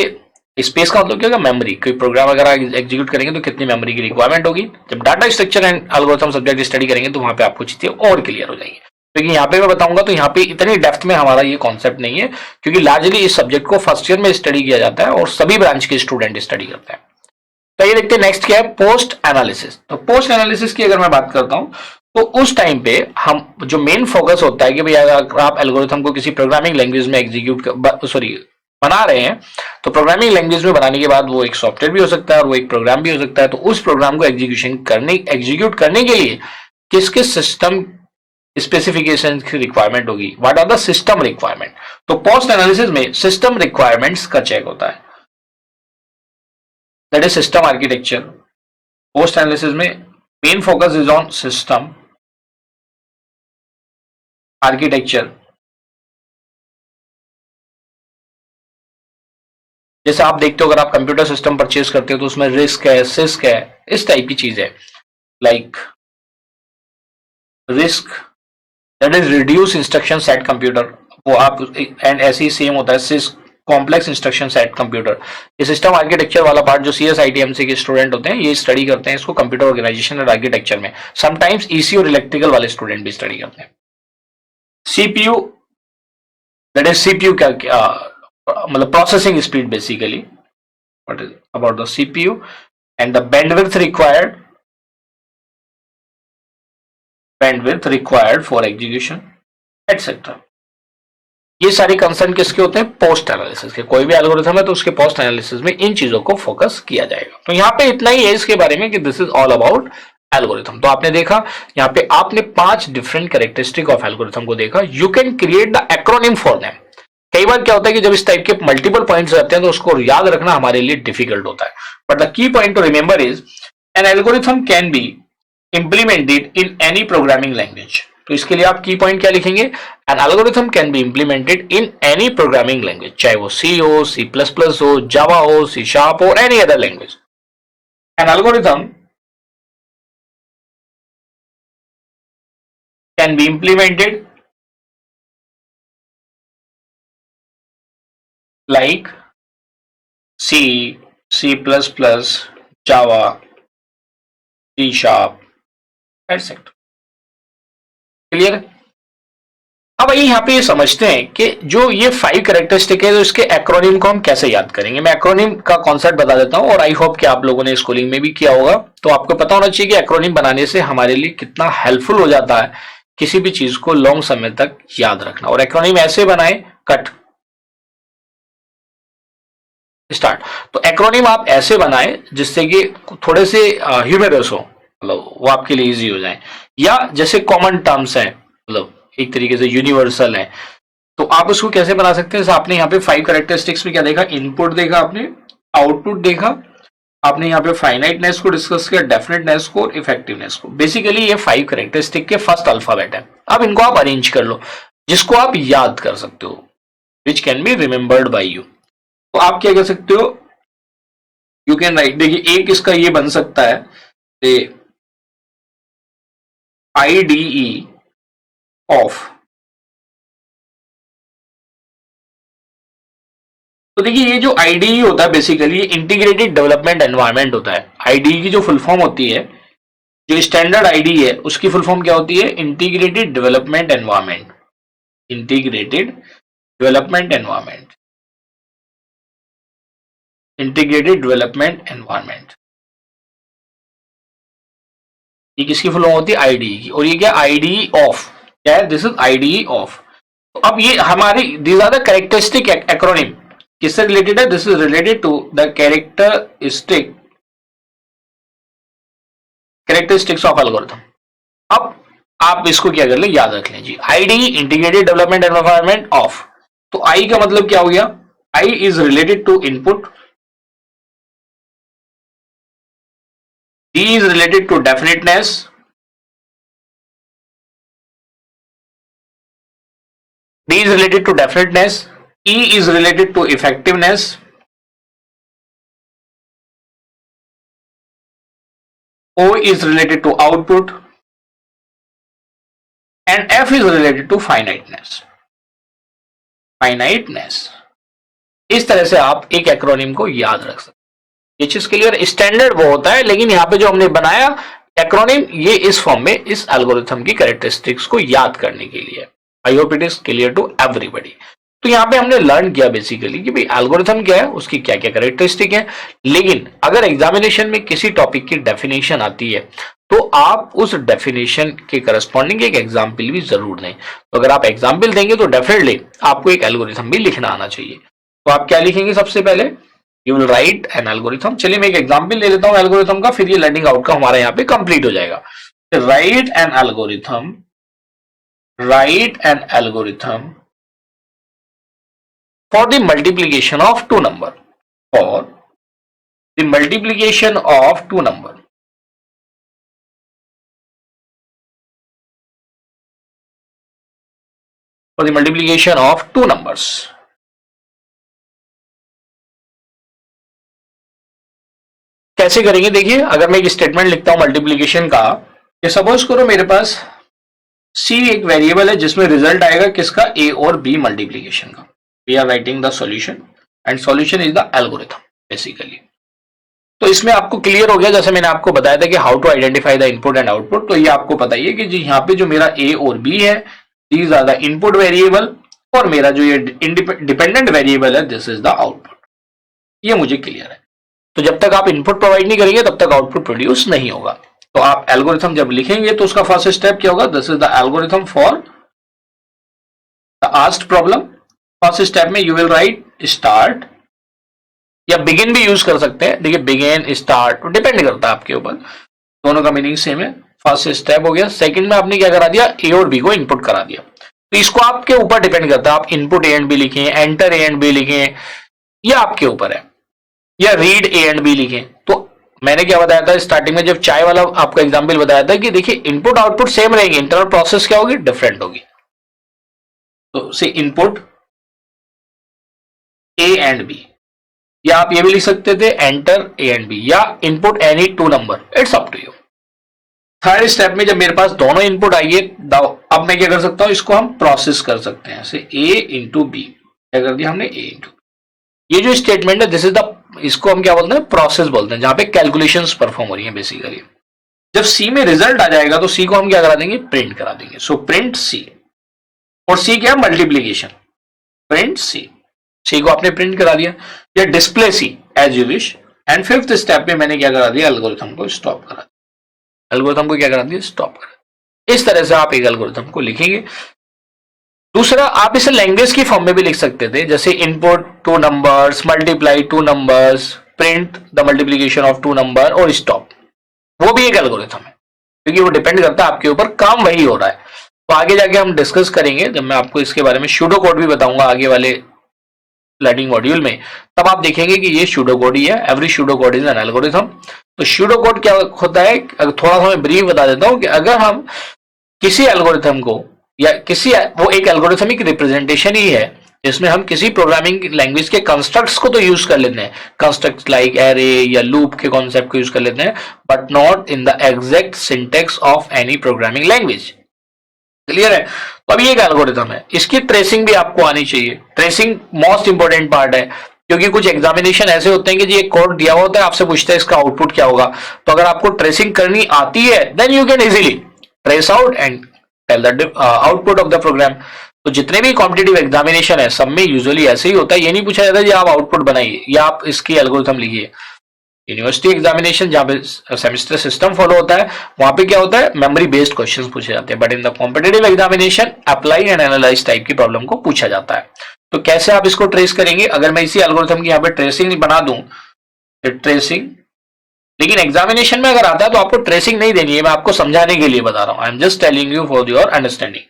स्पेस का मतलब क्या होगा? मेमोरी। कोई प्रोग्राम अगर एग्जीक्यूट करेंगे तो कितनी मेमोरी की रिक्वायरमेंट होगी। जब data structure and algorithm subject study करेंगे तो वहां पे आपको चीजें और क्लियर हो जाएंगी। लेकिन यहाँ पे मैं बताऊंगा तो यहाँ पे इतनी डेप्थ में हमारा ये कॉन्सेप्ट नहीं है क्योंकि लार्जली इस सब्जेक्ट को फर्स्ट ईयर में स्टडी किया जाता है और सभी ब्रांच के स्टूडेंट स्टडी करते हैं। तो ये देखते हैं नेक्स्ट क्या है? Post analysis. तो पोस्ट एनालिसिस की अगर मैं बात करता हूं तो उस टाइम पे हम जो मेन फोकस होता है कि भाई अगर आप एल्गोरिथम को किसी प्रोग्रामिंग लैंग्वेज में बना रहे हैं तो प्रोग्रामिंग लैंग्वेज में बनाने के बाद वो एक सॉफ्टवेयर भी हो सकता है और वो एक प्रोग्राम भी हो सकता है। तो उस प्रोग्राम को एग्जीक्यूट करने के लिए किस किस सिस्टम स्पेसिफिकेशन की रिक्वायरमेंट होगी, what are the system requirement. तो पोस्ट एनालिसिस में सिस्टम रिक्वायरमेंट्स का चेक होता है, that is system architecture. Post analysis में main focus is on system architecture. जैसे आप देखते हो अगर आप कंप्यूटर सिस्टम परचेज करते हो तो उसमें रिस्क है, सिस्क है, इस टाइप की चीज है। Like risk that is reduce instruction set computer, वो आप एंड ऐसे ही सेम होता है six complex instruction set computer. ये सिस्टम आर्किटेक्चर वाला पार्ट जो CSITMC के स्टूडेंट होते हैं ये स्टडी करते हैं इसको कंप्यूटर ऑर्गेनाइजेशन और आर्किटेक्चर में। समटाइम्स EC और इलेक्ट्रिकल वाले स्टूडेंट भी स्टडी करते हैं। CPU दैट इज CPU क्या मतलब processing speed basically, what is about the CPU and the bandwidth required. bandwidth required for execution, etc. ये सारी कंसर्न किसके होते हैं? पोस्ट एनालिसिस के। कोई भी एल्गोरिथम है तो उसके पोस्ट एनालिसिस में इन चीजों को फोकस किया जाएगा। तो यहाँ पे इतना ही है इसके बारे में कि this is all about algorithm. तो आपने देखा यहाँ पे आपने 5 डिफरेंट कैरेक्टरिस्टिक ऑफ एल्गोरिथम को देखा। You can create the acronym for them. कई बार क्या होता है कि जब इस टाइप के मल्टीपल पॉइंट्स रहते हैं तो उसको याद रखना हमारे लिए डिफिकल्ट होता है। But the key point two remember is an algorithm can B implemented in any programming language। तो इसके लिए आप की पॉइंट क्या लिखेंगे? N algorithm can be implemented in any programming language, चाहे वो सी हो, सी प्लस प्लस हो, जावा हो, सी शार्प हो, any other language. An algorithm can be implemented like C, C plus plus, Java, C sharp, etcetera. Clear? अब यहाँ पे समझते हैं कि जो ये 5 कैरेक्टरिस्टिक है तो इसके एक्रोनिम को हम कैसे याद करेंगे। मैं एक्रोनिम का कॉन्सेप्ट बता देता हूँ और आई होप कि आप लोगों ने स्कूलिंग में भी किया होगा। तो आपको पता होना चाहिए कि एक्रोनिम बनाने से हमारे लिए कितना हेल्पफुल हो जाता है किसी भी चीज को लॉन्ग समय तक याद रखना। और एक्रोनिम ऐसे बनाए, कट स्टार्ट। तो एक्रोनिम आप ऐसे बनाए जिससे कि थोड़े से ह्यूमरस हो, मतलब वो आपके लिए इजी हो जाए, या जैसे कॉमन टर्म्स हैं, मतलब एक तरीके से यूनिवर्सल है। तो आप उसको कैसे बना सकते हैं? आपने यहाँ पे 5 कैरेक्टरिस्टिक्स में क्या देखा? इनपुट देखा आपने, आउटपुट देखा आपने, यहाँ पे फाइनाइटनेस को डिस्कस किया, डेफिनेटनेस को, इफेक्टिवनेस को। बेसिकली ये 5 कैरेक्टरिस्टिक के फर्स्ट अल्फाबेट है। अब इनको आप अरेंज कर लो जिसको आप याद कर सकते हो, which can be remembered by you. तो आप क्या कर सकते हो? यू कैन राइट, देखिए एक इसका ये बन सकता है IDE ऑफ। तो देखिए ये जो IDE होता है बेसिकली ये इंटीग्रेटेड डेवलपमेंट एनवायरनमेंट होता है। IDE की जो फुल फॉर्म होती है, जो स्टैंडर्ड IDE है उसकी फुल फॉर्म क्या होती है? Integrated development environment. Integrated development environment, integrated development environment, ये किसकी फुल फॉर्म होती है? IDE की। और ये क्या? IDE ऑफ क्या है? This is IDE of. तो अब ये हमारे these are the characteristic acronym. किससे रिलेटेड है? This is related to the characteristics of algorithm. अब आप इसको क्या कर ले, याद रख लें जी। IDE integrated development environment of. तो I का मतलब क्या हो गया? I is related to input, D is related to definiteness, D is related to definiteness, E is related to effectiveness, O is related to output, and F is related to finiteness. Finiteness. इस तरह से आप एक acronym को याद रख सकते हैं। ये चीज क्लियर? स्टैंडर्ड वो होता है, लेकिन यहाँ पे जो हमने बनाया एक्रोनिम ये इस फॉर्म में इस एल्गोरिथम की कैरेक्टरिस्टिक्स को याद करने के लिए। I hope it is clear to everybody. तो यहाँ पे हमने लर्न किया बेसिकली कि भाई एल्गोरिथम क्या है, उसकी क्या क्या कैरेक्टरिस्टिक है। लेकिन अगर एग्जामिनेशन में किसी टॉपिक की डेफिनेशन आती है तो आप उस डेफिनेशन के करस्पॉन्डिंग एक एग्जाम्पल भी जरूर दें। तो अगर आप एग्जाम्पल देंगे तो डेफिनेटली आपको एक एल्गोरिथम भी लिखना आना चाहिए। तो आप क्या लिखेंगे? सबसे पहले you will right an algorithm. चलिए मैं एक एग्जाम्पल ले लेता हूं एल्गोरिथम का, फिर ये लर्निंग आउटकम हमारा यहाँ पे कंप्लीट हो जाएगा। Right an algorithm, right an algorithm for the multiplication of 2 number, for the multiplication of 2 number. For the multiplication of 2 numbers. कैसे करेंगे? देखिए अगर मैं एक स्टेटमेंट लिखता हूं मल्टीप्लीकेशन का, कि सपोज करो मेरे पास C एक वेरिएबल है जिसमें रिजल्ट आएगा किसका? A और B मल्टीप्लीकेशन का। We are writing the solution and solution is the algorithm basically. तो इसमें आपको क्लियर हो गया, जैसे मैंने आपको बताया था कि how to identify the input and output. तो ये आपको पता ही है कि जी यहाँ पे जो मेरा A और B है, these are the input variable, और मेरा जो ये डिपेंडेंट वेरिएबल है दिस इज द आउटपुट। ये मुझे क्लियर है। तो जब तक आप इनपुट प्रोवाइड नहीं करेंगे तब तक आउटपुट प्रोड्यूस नहीं होगा। तो आप एल्गोरिथम जब लिखेंगे तो उसका फर्स्ट स्टेप क्या होगा, this is the algorithm for the asked problem. First step में यू विल राइट स्टार्ट या बिगिन भी यूज कर सकते हैं। देखिए बिगिन स्टार्ट डिपेंड करता है आपके ऊपर, दोनों का मीनिंग सेम है। फर्स्ट स्टेप हो गया। सेकंड में आपने क्या करा दिया, ए और बी को इनपुट करा दिया। तो इसको आपके ऊपर डिपेंड करता है, आप इनपुट ए एंड बी लिखें, एंटर ए एंड बी लिखें, यह आपके ऊपर है, या रीड ए एंड बी लिखें। तो मैंने क्या बताया था स्टार्टिंग में, जब चाय वाला आपको एग्जाम्पल बताया था कि देखिए इनपुट आउटपुट सेम रहेंगे, इंटरनल प्रोसेस क्या होगी, डिफरेंट होगी। तो से इनपुट ए एंड बी, या आप ये भी लिख सकते थे एंटर ए एंड बी, या input any two number, it's up to you. Third step में जब मेरे पास दोनों इनपुट आइए, अब मैं क्या कर सकता हूं, इसको हम प्रोसेस कर सकते हैं। से ए इंटू बी, क्या कर दिया हमने, ए इंटू। ये जो स्टेटमेंट है दिस इज द, इसको हम क्या बोलते हैं, प्रोसेस बोलते हैं, जहां पे कैलकुलेशंस परफॉर्म हो रही हैं बेसिकली। जब सी में रिजल्ट आ जाएगा तो सी को हम क्या करा देंगे, प्रिंट करा देंगे। सो प्रिंट सी, और सी क्या, मल्टीप्लीकेशन, प्रिंट सी। सी को आपने प्रिंट करा दिया, या display C as you wish. And fifth step में मैंने क्या करा दिया, एल्गोरिथम को स्टॉप करा दिया। एल्गोरिथम को क्या करा दिया, स्टॉप करा। इस तरह से आप एक एल्गोरिथम को लिखेंगे। दूसरा, आप इसे लैंग्वेज की फॉर्म में भी लिख सकते थे, जैसे input two numbers, multiply two numbers, print the multiplication of two number, और स्टॉप। वो भी एक एल्गोरिथम है, क्योंकि वो डिपेंड करता है आपके ऊपर, काम वही हो रहा है। तो आगे जाके हम डिस्कस करेंगे, जब मैं आपको इसके बारे में सूडो कोड भी बताऊंगा आगे वाले लर्निंग मॉड्यूल में, तब आप देखेंगे कि ये सूडो कोड ही है। Every pseudo code is an algorithm. तो सूडो कोड क्या होता है, थोड़ा सा मैं ब्रीफ बता देता हूं कि अगर हम किसी एल्गोरिथम को, या किसी, वो एक एल्गोरिथमिक रिप्रेजेंटेशन ही है जिसमें हम किसी प्रोग्रामिंग लैंग्वेज के कंस्ट्रक्ट्स को तो यूज कर लेते हैं, कंस्ट्रक्ट्स लाइक एरे या लूप के कॉन्सेप्ट को यूज कर लेते हैं, but not in the exact syntax of any programming language. Clear है? तो अभी एक एल्गोरिथम है, इसकी ट्रेसिंग भी आपको आनी चाहिए। ट्रेसिंग मोस्ट इंपॉर्टेंट पार्ट है, क्योंकि कुछ एग्जामिनेशन ऐसे होते हैं कि जी एक कोड दिया होता है, आपसे पूछता है इसका आउटपुट क्या होगा। तो अगर आपको ट्रेसिंग करनी आती है, then you can easily trace out and tell the output of the program. तो जितने भी कॉम्पिटिटिव एग्जामिनेशन है, सब में यूजुअली ऐसे ही होता है। ये नहीं पूछा जाता है आप आउटपुट बनाइए या आप इसकी एल्गोरिथम लिखिए। यूनिवर्सिटी एग्जामिनेशन जहां पे सेमेस्टर सिस्टम फॉलो होता है, वहां पे क्या होता है, मेमोरी बेस्ड क्वेश्चंस पूछे जाते हैं। But in the competitive examination apply and analyse type की प्रॉब्लम को पूछा जाता है। तो कैसे आप इसको ट्रेस करेंगे, अगर मैं इसी एल्गोरिथम की यहाँ पे ट्रेसिंग बना दूं, ट्रेसिंग, लेकिन एग्जामिनेशन में अगर आता है तो आपको ट्रेसिंग नहीं देनी है, मैं आपको समझाने के लिए बता रहा हूं। I am just telling you for your understanding.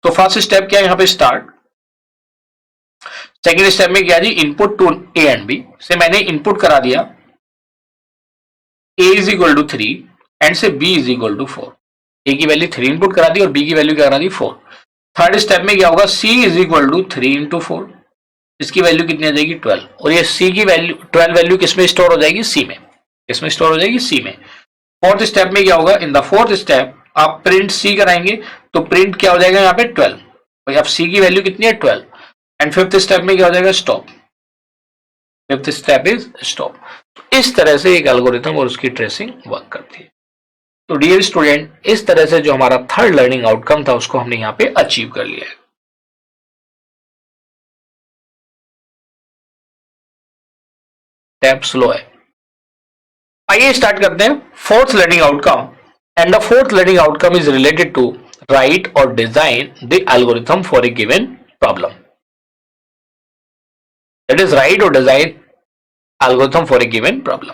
तो फर्स्ट स्टेप क्या है यहाँ पे, स्टार्ट। सेकेंड स्टेप में क्या जी, input to a and b. Say मैंने इनपुट करा दिया a is equal to 3 and say b is equal to 4। a की वैल्यू 3 इनपुट करा दी और b की वैल्यू क्या करा दी, 4। थर्ड स्टेप में क्या होगा, c is equal to 3 into 4, इसकी वैल्यू कितनी आ जाएगी, 12। और ये c की वैल्यू 12 वैल्यू किसमें स्टोर हो जाएगी, c में। इसमें स्टोर हो जाएगी c में। फोर्थ स्टेप में क्या होगा, इन द फोर्थ स्टेप आप प्रिंट c कराएंगे, तो प्रिंट क्या हो जाएगा यहाँ पे 12। भाई अब c की वैल्यू कितनी है, 12। एंड फिफ्थ स्टेप में क्या हो जाएगा, stop. Fifth step is stop. तो इस तरह से एक एल्गोरिथम और उसकी ट्रेसिंग वर्क करती है। तो डियर स्टूडेंट, इस तरह से जो हमारा थर्ड लर्निंग आउटकम था उसको हमने यहाँ पे अचीव कर लिया है। टैप स्लो है। आइए स्टार्ट करते हैं fourth learning outcome. And the fourth learning outcome is related to write और design the algorithm for a given problem. That is write और design algorithm for a given problem.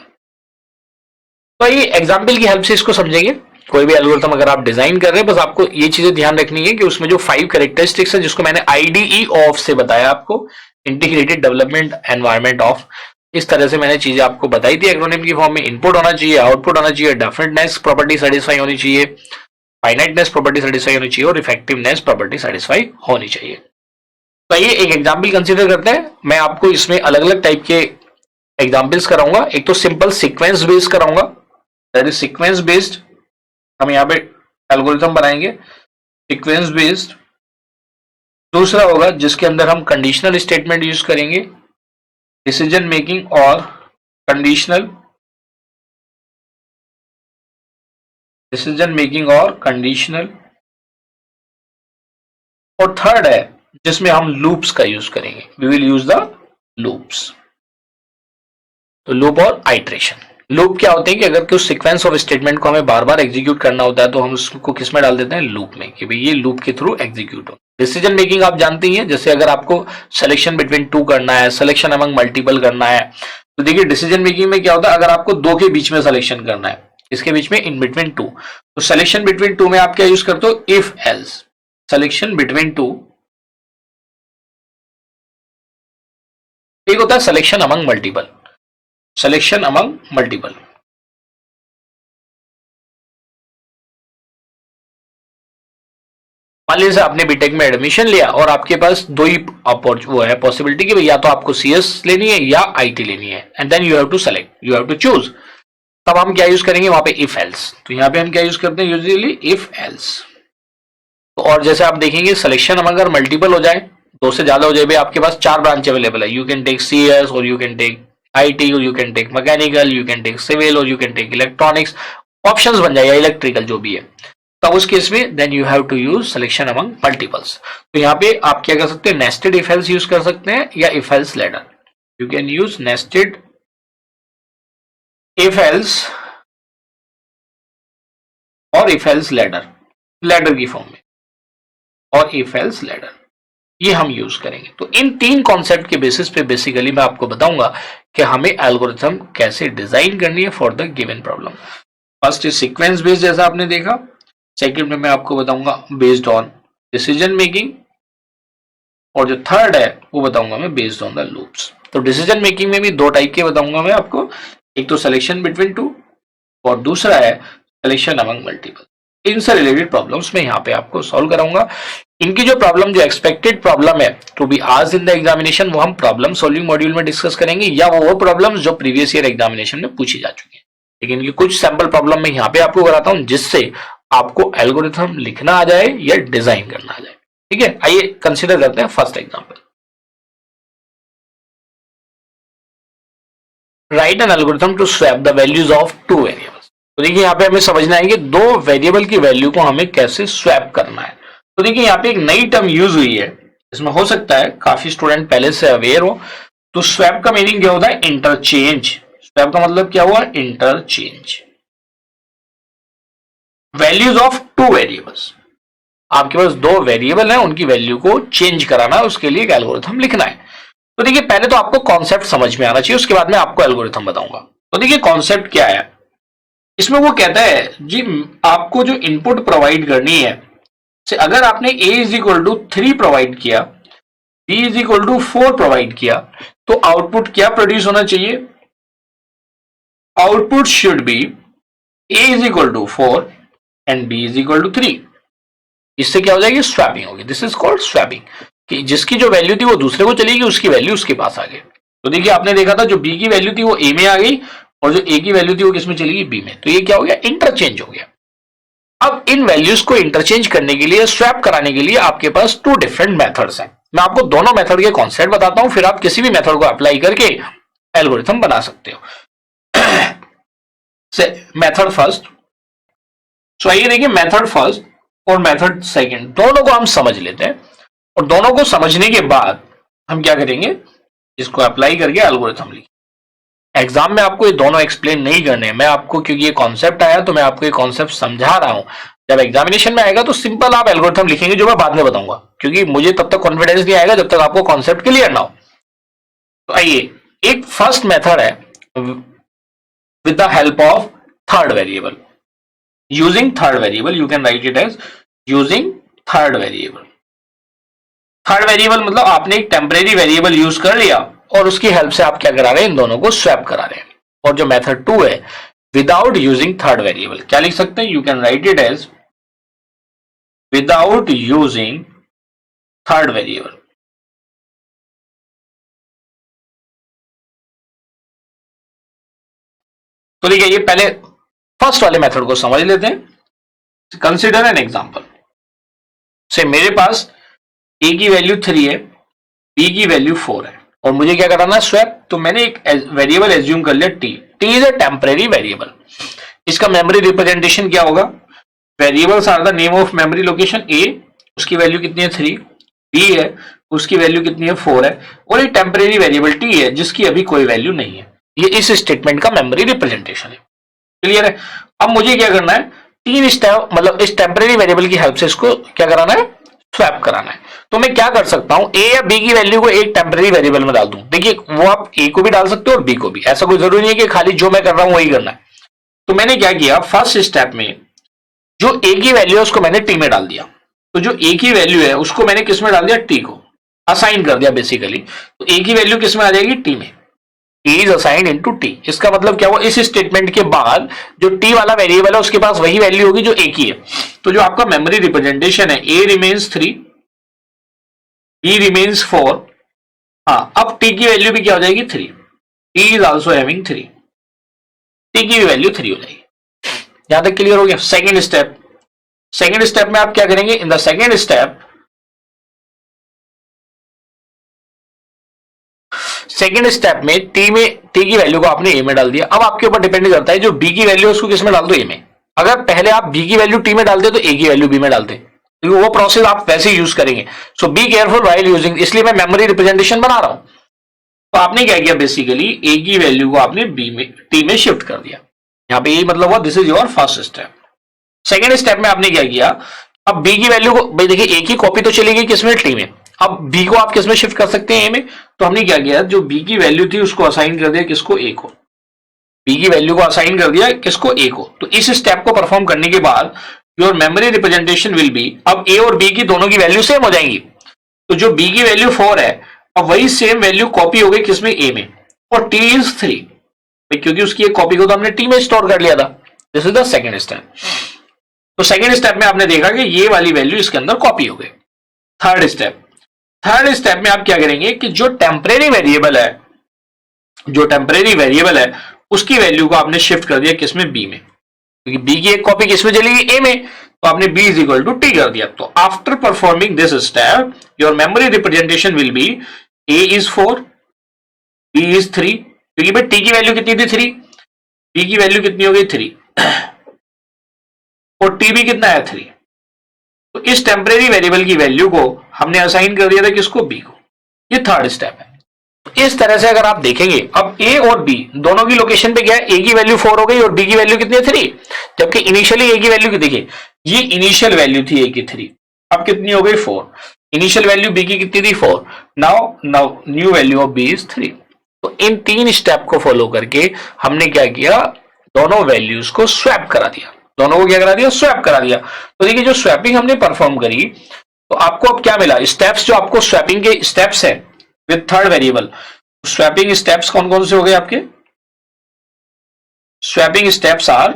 तो ये example की help से इसको समझेंगे। कोई भी एल्गोरिथम अगर आप डिजाइन कर रहे हैं, बस आपको ये चीजें ध्यान रखनी है कि उसमें जो 5 कैरेक्टरिस्टिक्स है, जिसको मैंने IDE ऑफ से बताया आपको, इंटीग्रेटेड डेवलपमेंट एनवायरनमेंट ऑफ, इस तरह से मैंने चीजें आपको बताई थी एक्रोनिम की फॉर्म में। इनपुट होना चाहिए, आउटपुट होना चाहिए, डेफिनेटनेस प्रॉपर्टी सेटिस्फाई होनी चाहिए, फाइनाइटनेस प्रॉपर्टी सेटिस्फाई होनी चाहिए और इफेक्टिवनेस प्रॉपर्टी सेटिस्फाई होनी चाहिए। तो ये एक एग्जाम्पल कंसिडर करते हैं। मैं आपको इसमें अलग अलग टाइप के एग्जाम्पल्स कराऊंगा। एक तो सिंपल सीक्वेंस बेस्ड कराऊंगा, दैट इज सीक्वेंस बेस्ड। हम यहाँ पे एल्गोरिथम बनाएंगे सीक्वेंस बेस्ड। दूसरा होगा जिसके अंदर हम कंडीशनल स्टेटमेंट यूज करेंगे, डिसीजन मेकिंग और कंडीशनल, डिसीजन मेकिंग और कंडीशनल। और थर्ड है जिसमें हम लूप्स का यूज करेंगे, we will use the loops. तो लूप और आइट्रेशन, लूप क्या होते हैं कि अगर कुछ सीक्वेंस ऑफ स्टेटमेंट को हमें बार बार एग्जीक्यूट करना होता है तो हम उसको किस में डाल देते हैं, लूप में, कि भाई ये लूप के थ्रू एग्जीक्यूट हो। डिसीजन मेकिंग आप जानते ही हैं, जैसे अगर आपको सिलेक्शन बिटवीन टू करना है, सिलेक्शन अमंग मल्टीपल करना है, तो देखिए डिसीजन मेकिंग में क्या होता है, अगर आपको दो के बीच में सिलेक्शन करना है, इसके बीच में, इन बिटवीन टू, तो सिलेक्शन बिटवीन टू में आप क्या यूज करते हो, if else. Selection between two, एक होता है selection among multiple, selection among multiple. मान लीजिए आपने बीटेक में एडमिशन लिया और आपके पास दो ही वो है पॉसिबिलिटी कि या तो आपको सीएस लेनी है या आईटी लेनी है, and then you have to select, you have to choose. तब हम क्या यूज करेंगे वहां पे, इफ एल्स। तो यहाँ पे हम क्या यूज करते हैं यूजुअली, इफ एल्स। तो और जैसे आप देखेंगे सिलेक्शन अगर मल्टीपल हो जाए, दो से ज्यादा हो जाए, भाई आपके पास चार ब्रांच अवेलेबल है, यू कैन टेक सीएस और यू कैन टेक आईटी और you can take mechanical, you can take civil और you can take electronics, options बन जाएगा, इलेक्ट्रिकल जो भी है। तो उस केस में then you have to use selection among multiples. तो यहाँ पे आप क्या कर सकते हैं, नेस्टेड इफ एल्स यूज कर सकते हैं या if else ladder. You can use nested if else और इफ एल्स लैडर, लैडर की फॉर्म में, और इफ एल्स लैडर, ये हम यूज करेंगे। तो इन तीन कॉन्सेप्ट के बेसिस पे बेसिकली मैं आपको बताऊंगा कि हमें एल्गोरिथम कैसे डिजाइन करनी है for the given problem. First is sequence based, जैसा आपने देखा। सेकंड में मैं आपको बताऊंगा बेस्ड ऑन डिसीजन मेकिंग, और जो थर्ड है वो बताऊंगा मैं बेस्ड ऑन द लूप्स। तो डिसीजन मेकिंग में भी दो टाइप के बताऊंगा मैं आपको, एक तो सिलेक्शन बिटवीन टू और दूसरा है सिलेक्शन अमंग मल्टीपल। इनसे रिलेटेड प्रॉब्लम्स मैं यहाँ पे आपको सॉल्व कराऊंगा। इनकी जो प्रॉब्लम, जो एक्सपेक्टेड प्रॉब्लम है to be asked in the examination, वो हम प्रॉब्लम सॉल्विंग मॉड्यूल में डिस्कस करेंगे, या वो प्रॉब्लम्स जो प्रीवियस ईयर एग्जामिनेशन में पूछी जा चुकी है। लेकिन इनकी कुछ सैंपल प्रॉब्लम मैं यहाँ पे आपको कराता हूँ जिससे आपको एल्गोरिथम लिखना आ जाए या डिजाइन करना आ जाए। ठीक है, आइए कंसीडर करते हैं first example. Write an algorithm to swap the values of two variables. तो देखिए यहाँ पे हमें समझना है कि दो वेरिएबल की वैल्यू को हमें कैसे स्वैप करना है। तो देखिए यहाँ पे एक नई टर्म यूज हुई है, इसमें हो सकता है काफी स्टूडेंट पहले से अवेयर हो। तो स्वैप का मीनिंग क्या होता है, इंटरचेंज। स्वैप का मतलब क्या हुआ, interchange values of two variables. आपके पास दो वेरिएबल हैं, उनकी वैल्यू को चेंज कराना है, उसके लिए एक एल्गोरिथम लिखना है। तो देखिए पहले तो आपको कॉन्सेप्ट समझ में आना चाहिए, उसके बाद में आपको एल्गोरिथम बताऊंगा। तो देखिए कॉन्सेप्ट क्या है इसमें, वो कहता है जी आपको जो इनपुट प्रोवाइड करनी है, से अगर आपने a is equal to 3 provide किया, b is equal to 4 provide किया, तो आउटपुट क्या प्रोड्यूस होना चाहिए, output should be a is equal to 4 and b is equal to 3। इससे क्या हो जाएगी, स्वैपिंग होगी। दिस इज कॉल्ड स्वैपिंग, कि जिसकी जो वैल्यू थी वो दूसरे को चलेगी, उसकी वैल्यू उसके पास आ गई। तो देखिए आपने देखा था जो b की वैल्यू थी वो a में आ गई, और जो a की वैल्यू थी वो किसमें चलेगी, b में। तो ये क्या हो गया, इंटरचेंज हो गया। अब इन वैल्यूज को इंटरचेंज करने के लिए, स्वैप कराने के लिए आपके पास टू डिफरेंट मेथड्स हैं। मैं आपको दोनों मेथड के कॉन्सेप्ट बताता हूं, फिर आप किसी भी मेथड को अप्लाई करके एल्गोरिथम बना सकते हो। मेथड फर्स्ट, सो आइए देखिए मेथड फर्स्ट और मेथड सेकंड दोनों को हम समझ लेते हैं, और दोनों को समझने के बाद हम क्या करेंगे, इसको अप्लाई करके एल्गोरिथम लिखेंगे। एग्जाम में आपको ये दोनों एक्सप्लेन नहीं करने, मैं आपको, क्योंकि ये कॉन्सेप्ट आया तो मैं आपको ये कॉन्सेप्ट समझा रहा हूं। जब एग्जामिनेशन में आएगा तो सिंपल आप एल्गोरिथम लिखेंगे, जो मैं बाद में बताऊंगा, क्योंकि मुझे तब तक कॉन्फिडेंस नहीं आएगा जब तक आपको कॉन्सेप्ट क्लियर ना हो। तो आइए, एक फर्स्ट मेथड है with the help of third variable, using third variable, you can write it as using third variable. Third variable मतलब आपने एक टेम्परेरी वेरिएबल यूज कर लिया और उसकी हेल्प से आप क्या करा रहे हैं, इन दोनों को स्वैप करा रहे हैं। और जो मेथड 2 है विदाउट यूजिंग थर्ड वेरिएबल, क्या लिख सकते हैं, you can write it as without using third variable. तो देखिए ये पहले फर्स्ट वाले मेथड को समझ लेते हैं। कंसिडर एन एग्जांपल, से मेरे पास a की वैल्यू 3 है, b की वैल्यू 4 है, और मुझे क्या कराना है, स्वैप। तो मैंने एक वेरिएबल एज्यूम कर लिया t is a temporary variable. इसका मेमोरी रिप्रेजेंटेशन क्या होगा, variables are the name of memory location a, उसकी वैल्यू कितनी है 3, b है उसकी वैल्यू कितनी है 4 है, और एक टेम्परेरी वेरिएबल t है जिसकी अभी कोई वैल्यू नहीं है। ये इस स्टेटमेंट का मेमोरी रिप्रेजेंटेशन है। क्लियर है? अब मुझे क्या करना है, तीन स्टेप मतलब इस टेम्परेरी वेरिएबल की हेल्प से इसको क्या कराना है, स्वैप कराना है। तो मैं क्या कर सकता हूं, ए या बी की वैल्यू को एक टेम्परेरी वेरिएबल में डाल दूं। देखिए वो आप ए को भी डाल सकते हो और बी को भी, ऐसा कोई जरूरी नहीं है कि खाली जो मैं कर रहा हूं वही करना है। तो मैंने क्या किया, फर्स्ट स्टेप में जो ए की वैल्यू है उसको मैंने टी में डाल दिया। तो जो ए की वैल्यू है उसको मैंने किस में डाल दिया, टी को असाइन कर दिया बेसिकली। तो ए की वैल्यू किस में आ जाएगी, टी में। T is assigned into T. इसका मतलब क्या हुआ, इस स्टेटमेंट के बाद जो टी वाला वेरिएबल है उसके पास वही वैल्यू होगी जो ए की है। तो जो आपका मेमोरी रिप्रेजेंटेशन है, ए रिमेन्स 3, बी रिमेन्स 4। हाँ, अब टी की वैल्यू भी क्या हो जाएगी, 3। T is also having 3, T की भी वैल्यू 3 हो जाएगी। यहां तक क्लियर हो गया। सेकेंड स्टेप, सेकेंड स्टेप में आप क्या करेंगे, in the second step, second step में टी की वैल्यू को आपने ए में डाल दिया। अब आपके ऊपर डिपेंड करता है जो बी की वैल्यू है उसको किस में डाल दो, ए में। अगर पहले आप बी की वैल्यू टी में डालते तो ए की वैल्यू बी में डालते, क्योंकि वो प्रोसेस आप वैसे यूज करेंगे। सो बी केयरफुल व्हाइल यूजिंग, इसलिए मैं मेमोरी रिप्रेजेंटेशन बना रहा हूं। तो आपने क्या किया, बेसिकली ए की वैल्यू को आपने बी में टी में शिफ्ट कर दिया। यहां पे यही मतलब हुआ, this is your first step. Second step में आपने क्या किया, अब बी की वैल्यू को, भाई देखिए ए की कॉपी तो चली गई किसमें, टी में। अब बी को आप किसमें शिफ्ट कर सकते हैं, ए में। तो हमने क्या किया, जो बी की वैल्यू थी उसको असाइन कर दिया किसको, ए को। बी की वैल्यू को असाइन कर दिया किसको, ए को। तो इस स्टेप को परफॉर्म करने के बाद your memory representation will B, अब ए और बी की दोनों की वैल्यू सेम हो जाएंगी। तो जो बी की वैल्यू 4 है, अब वही सेम वैल्यू कॉपी हो गई किसमें, ए में। और टी इज 3, क्योंकि उसकी एक कॉपी को तो हमने टी में स्टोर कर लिया था। This is the second step. तो सेकेंड स्टेप में आपने देखा कि ये वाली वैल्यू इसके अंदर कॉपी हो गई। थर्ड स्टेप, थर्ड स्टेप में आप क्या करेंगे कि जो टेम्परेरी वेरिएबल है, जो टेम्परेरी वेरिएबल है उसकी वैल्यू को आपने शिफ्ट कर दिया किसमें, बी में। क्योंकि बी की एक कॉपी किसमें चली गई, ए में। तो आपने B is equal to T कर दिया। तो after performing this step your memory representation will be A is 4, B is 3। क्योंकि भाई टी की वैल्यू कितनी थी, 3, बी की वैल्यू कितनी हो गई, 3, और टी भी कितना है, 3। तो इस टेम्परेरी वेरिएबल की वैल्यू को हमने असाइन कर दिया था किसको, बी को। ये थर्ड स्टेप है। इस तरह से अगर आप देखेंगे, अब ए और बी दोनों की लोकेशन पे क्या है, ए की वैल्यू 4 हो गई और बी की वैल्यू कितनी है, 3। जबकि इनिशियली ए की वैल्यू की देखिए, ये इनिशियल वैल्यू थी ए की 3, अब कितनी हो गई, 4। इनिशियल वैल्यू बी की कितनी थी, 4। Now new value of B is 3। तो इन तीन स्टेप को फॉलो करके हमने क्या किया, दोनों वैल्यूज को स्वैप करा दिया। दोनों को क्या करा दिया, स्वैप करा दिया। तो देखिए जो स्वैपिंग हमने परफॉर्म करी, तो आपको अब क्या मिला, स्टेप्स जो आपको स्वैपिंग के स्टेप्स है with third variable. Swapping steps कौन कौन से हो गए आपके, swapping steps are,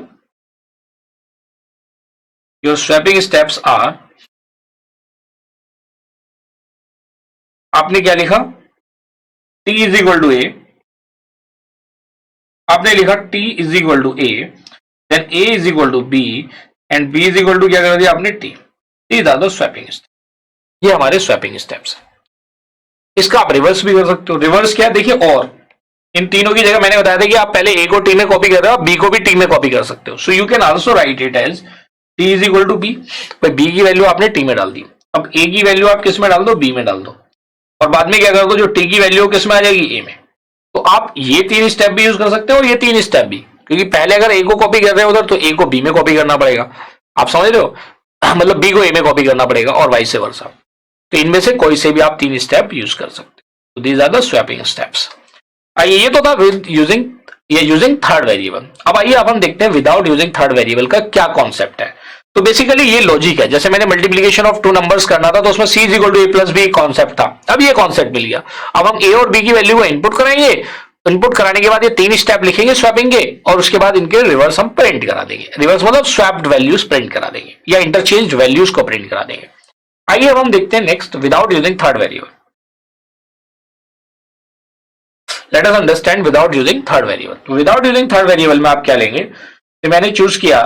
your swapping steps are, आपने क्या लिखा, t is equal to A, आपने लिखा t is equal to A, then a is equal to b and b is equal to क्या कर दिया आपने, t। These are the swapping step. ये हमारे स्वैपिंग स्टेप्स है। इसका आप रिवर्स भी कर सकते हो। रिवर्स क्या है, देखिए, और इन तीनों की जगह मैंने बताया था कि आप पहले a को t में कॉपी कर रहे हो, बी को भी t में कॉपी कर सकते हो। So you can also write it as t is equal to b। b की वैल्यू आपने t में डाल दी, अब a की वैल्यू आप किस में डाल दो, b में डाल दो, और बाद में क्या कर दो, जो t की वैल्यू किस में आ जाएगी, a में। तो आप ये तीन स्टेप भी यूज कर सकते हो और ये तीन स्टेप भी, क्योंकि पहले अगर a को कॉपी कर रहे हो उधर तो a को b में कॉपी करना पड़ेगा, आप समझ रहे हो, मतलब b को a में कॉपी करना पड़ेगा और वाइस वर्सा। तो इनमें से कोई से भी आप तीन स्टेप यूज कर सकते हो। These are the swapping steps. आइए, ये तो था विद यूजिंग थर्ड वेरिएबल। अब आइए अब हम देखते हैं विदाउट यूजिंग थर्ड वेरिएबल का क्या कॉन्सेप्ट है। तो बेसिकली ये लॉजिक है, जैसे मैंने मल्टीप्लीकेशन ऑफ टू नंबर्स करना था तो उसमें c is equal to a plus B concept था। अब ये कॉन्सेप्ट मिल गया। अब हम a और b की वैल्यू को इनपुट कराएंगे, इनपुट कराने के बाद ये तीन स्टेप लिखेंगे स्वैपिंग के, और उसके बाद इनके रिवर्स हम प्रिंट करा देंगे। रिवर्स मतलब स्वैप्ड वैल्यूज प्रिंट करा देंगे या इंटरचेंज वैल्यूज को प्रिंट करा देंगे। आइए अब हम देखते हैं next without using third variable. Let us understand without using third variable. Without using third variable में आप क्या लेंगे, तो मैंने चूज किया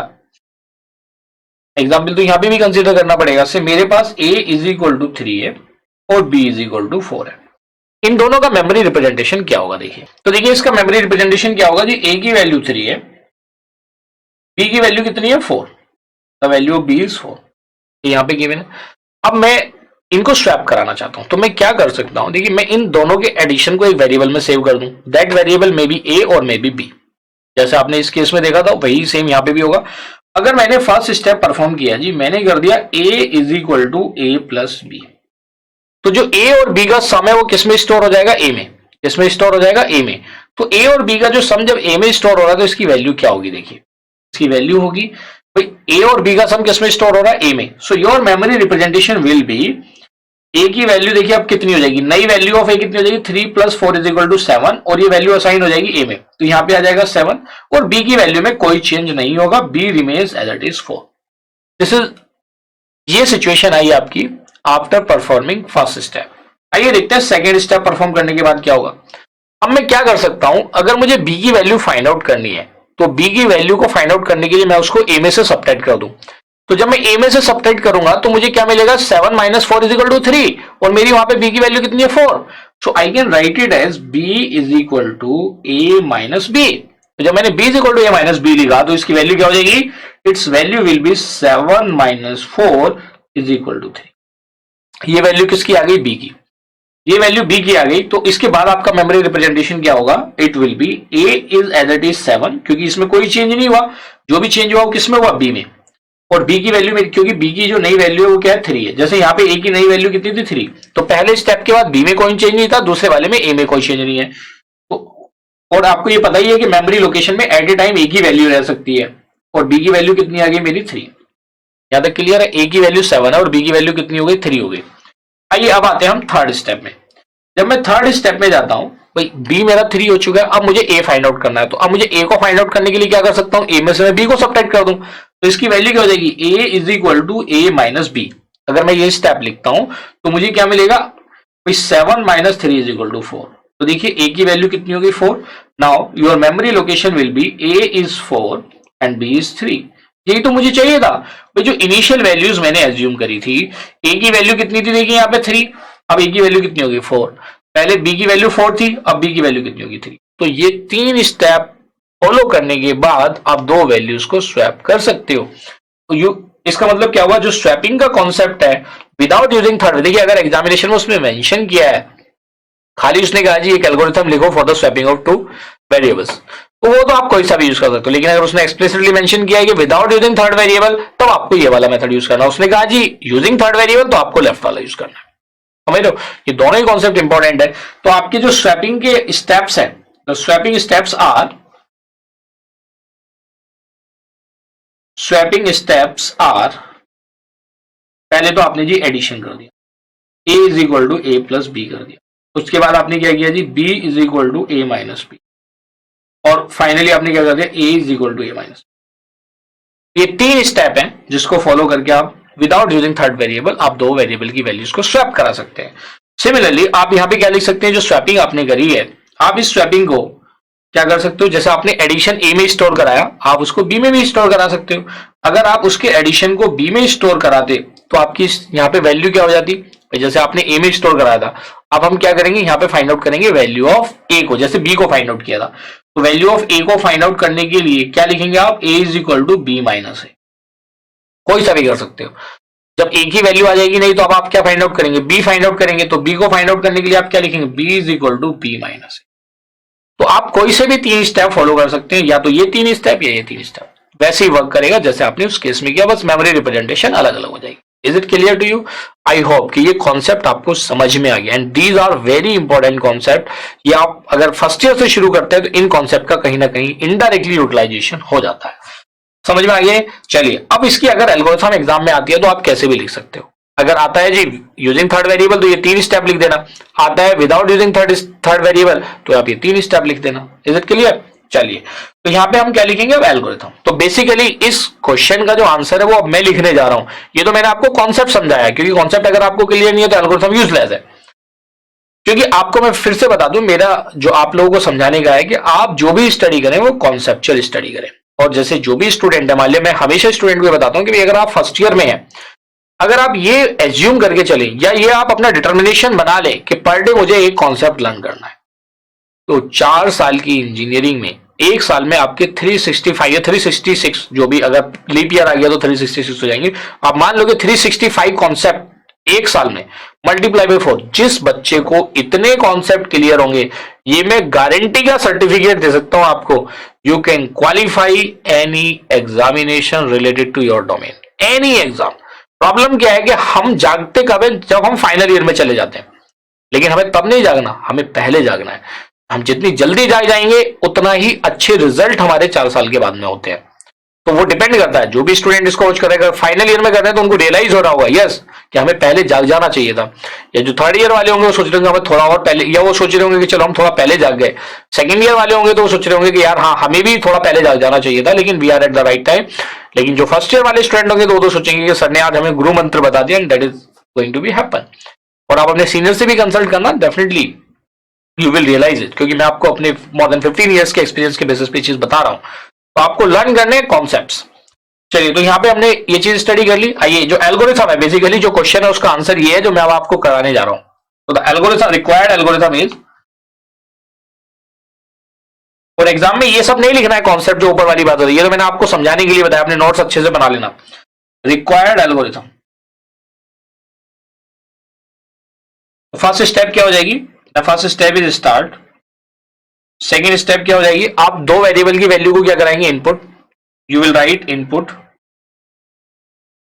एग्जाम्पल, तो यहां पे भी कंसीडर करना पड़ेगा। से मेरे पास a इज इक्वल टू 3 है और b इज इक्वल टू 4 है। इन दोनों का मेमोरी रिप्रेजेंटेशन क्या होगा, देखिए। तो देखिए इसका मेमोरी रिप्रेजेंटेशन क्या होगा जी, a की वैल्यू 3 है, b की वैल्यू कितनी है, 4, the value of b is 4, यहां पे गिवन है। अब मैं इनको स्वैप कराना चाहता हूं, तो मैं क्या कर सकता हूं, देखिए मैं इन दोनों के एडिशन को एक वेरिएबल में सेव कर दूं, दैट वेरिएबल मे बी ए और मे बी बी। जैसे आपने इस केस में देखा था वही सेम यहां पे भी होगा। अगर मैंने फर्स्ट स्टेप परफॉर्म किया जी, मैंने कर दिया a is equal to A plus b, तो जो ए और बी का सम है वो किस में स्टोर हो जाएगा, ए में। किसमें स्टोर हो जाएगा, ए में। तो ए और बी का जो सम जब ए में स्टोर हो रहा है तो इसकी वैल्यू क्या होगी, देखिए इसकी वैल्यू होगी भाई ए और बी का सम किसमें स्टोर हो रहा है, ए में। So your memory representation will be, a की वैल्यू देखिए अब कितनी हो जाएगी, नई वैल्यू ऑफ ए कितनी हो जाएगी, 3 + 4 = 7, और ये वैल्यू असाइन हो जाएगी ए में, तो यहां पे आ जाएगा 7, और बी की वैल्यू में कोई चेंज नहीं होगा, B remains as it is 4। This is, ये सिचुएशन आई आपकी आफ्टर परफॉर्मिंग फर्स्ट स्टेप। आइए देखते हैं सेकेंड स्टेप परफॉर्म करने के बाद क्या होगा। अब मैं क्या कर सकता हूं, अगर मुझे बी की वैल्यू फाइंड आउट करनी है तो बी की वैल्यू को फाइंड आउट करने के लिए मैं उसको ए में से सबट्रैक्ट कर दूं। तो जब मैं ए में से सबट्रैक्ट करूंगा तो मुझे क्या मिलेगा, 7 - 4 = 3, और मेरी वहां पे बी की वैल्यू कितनी है, 4। So I can write it as b is equal to A minus b. तो जब मैंने b is equal to A minus b लिखा तो इसकी वैल्यू क्या हो जाएगी, इट्स वैल्यू विल बी 7 - 4 = 3। ये वैल्यू किसकी आ गई, बी की। ये वैल्यू बी की आ गई, तो इसके बाद आपका मेमोरी रिप्रेजेंटेशन क्या होगा, it will be A is as it is 7, क्योंकि इसमें कोई चेंज नहीं हुआ, जो भी चेंज हुआ वो किसमें हुआ, बी में। और बी की वैल्यू में, क्योंकि बी की जो नई वैल्यू है वो क्या है, 3 है। जैसे यहाँ पे ए की नई वैल्यू कितनी थी, 3, तो पहले स्टेप के बाद बी में कोई चेंज नहीं था, दूसरे वाले में ए में कोई चेंज नहीं है। तो और आपको ये पता ही है कि मेमोरी लोकेशन में एट ए टाइम ए की वैल्यू रह सकती है, और बी की वैल्यू कितनी आ गई मेरी, 3। यहां तक क्लियर है, ए की वैल्यू 7 है और बी की वैल्यू कितनी हो गई, 3 हो गई। आइए अब आते हैं हम थर्ड स्टेप में। जब मैं थर्ड स्टेप में जाता हूं, भाई बी मेरा 3 हो चुका है, अब मुझे ए फाइंड आउट करना है, तो अब मुझे ए को फाइंड आउट करने के लिए क्या कर सकता हूं, ए में से मैं बी को सबट्रैक्ट कर दूं, तो इसकी वैल्यू क्या हो जाएगी, a is equal to A minus b. अगर मैं ये स्टेप लिखता हूं तो मुझे क्या मिलेगा, भाई 7 - 3 = 4। तो देखिए ए की वैल्यू कितनी होगी, 4। Now your memory location will be A is 4 and B is 3। यही तो मुझे चाहिए था भाई, जो इनिशियल वैल्यूज मैंने एज्यूम करी थी, ए की वैल्यू कितनी थी, देखिए यहाँ पे 3, अब ए की वैल्यू कितनी होगी, 4। पहले बी की वैल्यू 4 थी, अब बी की वैल्यू कितनी होगी, 3। तो ये 3 स्टेप फॉलो करने के बाद आप 2 वैल्यूज को स्वैप कर सकते हो। तो इसका मतलब क्या हुआ, जो स्वैपिंग का कॉन्सेप्ट है विदाउट यूजिंग थर्ड, देखिए अगर एग्जामिनेशन में उसमें मेंशन किया है, खाली उसने कहा जी एक एल्गोरिथम लिखो for the swapping of 2 variables, तो वो तो आप कोई सा भी यूज कर सकते हो। लेकिन अगर उसने एक्सप्लिसिटली मेंशन किया है कि विदाउट यूजिंग थर्ड वेरिएबल, तब आपको ये वाला मेथड यूज करना है। उसने कहा जी यूजिंग थर्ड वेरिएबल, तो आपको लेफ्ट वाला यूज करना है। समझ लो, ये दोनों ही कॉन्सेप्ट इंपॉर्टेंट है। तो आपके जो स्वैपिंग के स्टेप्स है, द स्वैपिंग स्टेप्स आर, पहले तो आपने जी एडिशन कर दिया, a is equal to A plus B कर दिया। उसके बाद आपने क्या किया जी, b is equal to A minus B, और फाइनली आपने क्या कर दिया, a is equal to A minus. ये 3 स्टेप हैं जिसको फॉलो करके आप विदाउट यूजिंग थर्ड वेरिएबल आप 2 वेरिएबल की वैल्यूज को स्वैप करा सकते हैं। सिमिलरली आप यहां पे क्या लिख सकते हैं, जो स्वैपिंग आपने करी है, आप इस स्वैपिंग को क्या कर सकते हो, जैसे आपने एडिशन ए में स्टोर कराया, आप उसको बी में भी स्टोर करा सकते हो। अगर आप उसके एडिशन को बी में स्टोर कराते तो आपकी यहाँ पे वैल्यू क्या हो जाती, जैसे आपने ए में स्टोर कराया था, अब हम क्या करेंगे, यहाँ पे फाइंड आउट करेंगे वैल्यू ऑफ ए को, जैसे बी को फाइंड आउट किया था। तो वैल्यू ऑफ ए को फाइंड आउट करने के लिए क्या लिखेंगे आप, a is equal to b minus a, कोई सा भी कर सकते हो। जब ए की वैल्यू आ जाएगी नहीं तो अब आप क्या फाइंड आउट करेंगे, बी फाइंड आउट करेंगे। तो बी को फाइंड आउट करने के लिए आप क्या लिखेंगे, b is equal to b minus a. तो आप कोई से भी 3 स्टेप फॉलो कर सकते हैं, या तो ये 3 स्टेप या ये 3 स्टेप, वैसे ही वर्क करेगा जैसे आपने उस केस में किया, बस मेमोरी रिप्रेजेंटेशन अलग अलग हो जाएगी। Is it clear to you? I hope कि ये कॉन्सेप्ट आपको समझ में आ गया, and these are very important concept. ये आप अगर फर्स्ट ईयर से शुरू करते हैं तो इन कॉन्सेप्ट का कहीं ना कहीं इनडायरेक्टली यूटिलाइजेशन हो जाता है। समझ में आ गया? चलिए, अब इसकी अगर एल्गोरिथम एग्जाम में आती है तो आप कैसे भी लिख सकते हो। अगर आता है जी यूजिंग थर्ड वेरिएबल तो ये 3 स्टेप लिख देना, आता है विदाउट यूजिंग थर्ड वेरिएबल तो आप ये 3 स्टेप लिख देना। Is it clear? चलिए, तो यहाँ पे हम क्या लिखेंगे, अब एल्गोरिथम। तो बेसिकली इस क्वेश्चन का जो आंसर है वो अब मैं लिखने जा रहा हूं। ये तो मैंने आपको कॉन्सेप्ट समझाया है, क्योंकि कॉन्सेप्ट अगर आपको क्लियर नहीं है तो एल्गोरिथम यूजलेस है। क्योंकि आपको मैं फिर से बता दूं, मेरा जो आप लोगों को समझाने का है कि आप जो भी स्टडी करें वो कॉन्सेप्चुअल स्टडी करें। और जैसे जो भी स्टूडेंट है, मान लिया मैं हमेशा स्टूडेंट को बताता हूं कि अगर आप फर्स्ट ईयर में हैं, अगर आप ये एज्यूम करके चले या ये आप अपना डिटर्मिनेशन बना ले कि पर डे मुझे एक कॉन्सेप्ट लर्न करना है, तो 4 साल की इंजीनियरिंग में 1 साल में आपके 365 या 366, जो भी, अगर लीप ईयर आ गया तो 366 हो जाएंगे। आप मान लो कि 365 कॉन्सेप्ट एक साल में मल्टीप्लाई बाय 4, जिस बच्चे को इतने कॉन्सेप्ट क्लियर होंगे, ये मैं गारंटी का सर्टिफिकेट दे सकता हूं आपको, you can qualify any examination related to your domain, any exam. Problem क्या है कि हम जागते कब है, जब हम फाइनल ईयर में चले जाते हैं, लेकिन हमें तब नहीं जागना, हमें पहले जागना है। हम जितनी जल्दी जाग जाएंगे उतना ही अच्छे रिजल्ट हमारे 4 साल के बाद में होते हैं। तो वो डिपेंड करता है, जो भी स्टूडेंट इसको वॉच करेगा, फाइनल ईयर में कर रहे हैं तो उनको रियलाइज हो रहा होगा यस कि हमें पहले जाग जाना चाहिए था। या जो थर्ड ईयर वाले होंगे वो सोच रहे होंगे हमें थोड़ा और पहले, या वो सोच रहे होंगे कि चलो हम थोड़ा पहले जाग गए। सेकंड ईयर वाले होंगे तो वो सोच रहे होंगे कि यार हाँ हमें भी थोड़ा पहले जाग जाना चाहिए था, लेकिन we are at the right time. लेकिन जो फर्स्ट ईयर वाले स्टूडेंट होंगे तो वो तो सोचेंगे कि सर ने आज हमें गुरु मंत्र बता दिया and that is going to be happen. और आप अपने सीनियर से भी कंसल्ट करना, definitely you will realise it, क्योंकि मैं आपको अपने मोर देन 15 ईयर्स के एक्सपीरियंस के बेसिस पे चीज बता रहा हूं। तो आपको लर्न करने कॉन्सेप्ट्स। चलिए, तो यहां पे हमने ये चीज स्टडी कर ली। आइए, जो एल्गोरिथम है, बेसिकली जो क्वेश्चन है उसका आंसर ये है जो मैं अब आपको कराने जा रहा हूं। तो the algorithm, required algorithm is, और एग्जाम में ये सब नहीं लिखना है कॉन्सेप्ट जो ऊपर वाली बात हो रही है, ये तो मैंने आपको समझाने के लिए बताया, अपने नोट्स अच्छे से बना लेना। रिक्वायर्ड एल्गोरिथम, फर्स्ट स्टेप क्या हो जाएगी, the first step is start. Second step क्या हो जाएगी, आप दो वेरिएबल की वैल्यू को क्या कराएंगे, input. You will write input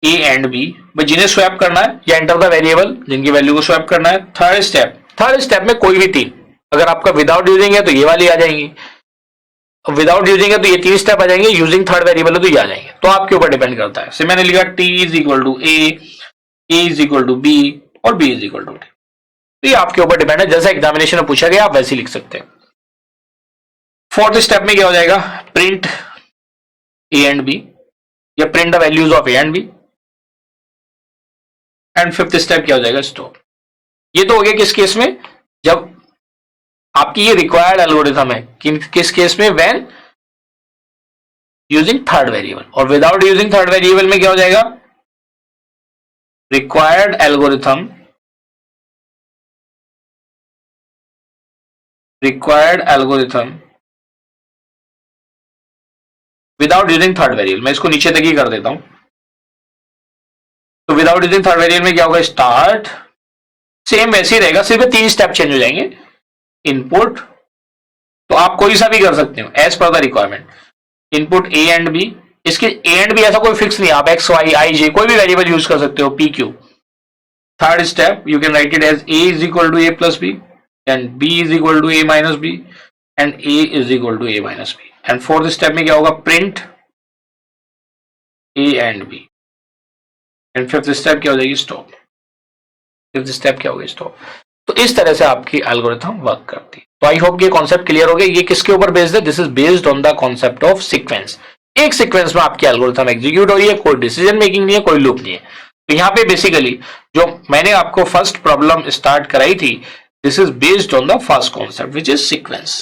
A and B, जिन्हें स्वैप करना है, या एंटर द वेरिएबल जिनकी वैल्यू को स्वैप करना है। थर्ड स्टेप में कोई भी तीन, अगर आपका विदाउट यूजिंग है तो ये वाली आ जाएंगी, विदाउट यूजिंग है तो ये 3 स्टेप आ जाएंगे, यूजिंग थर्ड वेरिएबल है तो ये आ जाएंगे। तो आपके ऊपर डिपेंड करता है। से मैंने लिखा t is equal to a is equal to b और b is equal to t. तो ये आपके ऊपर डिपेंड है, जैसा एग्जामिनेशन में पूछा गया आप वैसे लिख सकते हैं। फोर्थ स्टेप में क्या हो जाएगा, प्रिंट ए एंड बी, या print the values of A and B. And fifth step क्या हो जाएगा, स्टॉप। ये तो हो गया किस केस में, जब आपकी ये रिक्वायर्ड एल्गोरिथम है, किस केस में, व्हेन यूजिंग थर्ड वेरिएबल। और विदाउट यूजिंग थर्ड वेरिएबल में क्या हो जाएगा, required algorithm, without using third variable. मैं इसको नीचे तक ही कर देता हूं। तो विदाउट यूजिंग थर्ड वेरिएबल में क्या होगा, स्टार्ट, सेम वैसे ही रहेगा, सिर्फ 3 स्टेप चेंज हो जाएंगे। इनपुट, तो आप कोई सा भी कर सकते हो as per the requirement. Input A and B, इसके ए एंड बी ऐसा कोई फिक्स नहीं, आप एक्स वाई आई जे कोई भी वेरिएबल यूज कर सकते हो, P Q. Third step you can write it as A is equal to A plus B and B is equal to A minus B and A is equal to A minus B. And fourth step में क्या होगा, print A and B. And fifth step क्या हो जाएगी, stop. Fifth step क्या होगा, stop. तो इस तरह से आपकी एल्गोरिथम वर्क करती है। तो आई होप ये कॉन्सेप्ट क्लियर हो गया। ये किसके ऊपर बेस्ड है, this is based on the concept of sequence. एक सीक्वेंस में आपकी एल्गोरिथम एग्जीक्यूट हो रही है, कोई डिसीजन मेकिंग नहीं है, कोई लूप नहीं है। तो यहाँ पे बेसिकली जो मैंने आपको फर्स्ट प्रॉब्लम स्टार्ट कराई थी, this is based on the first concept which is sequence.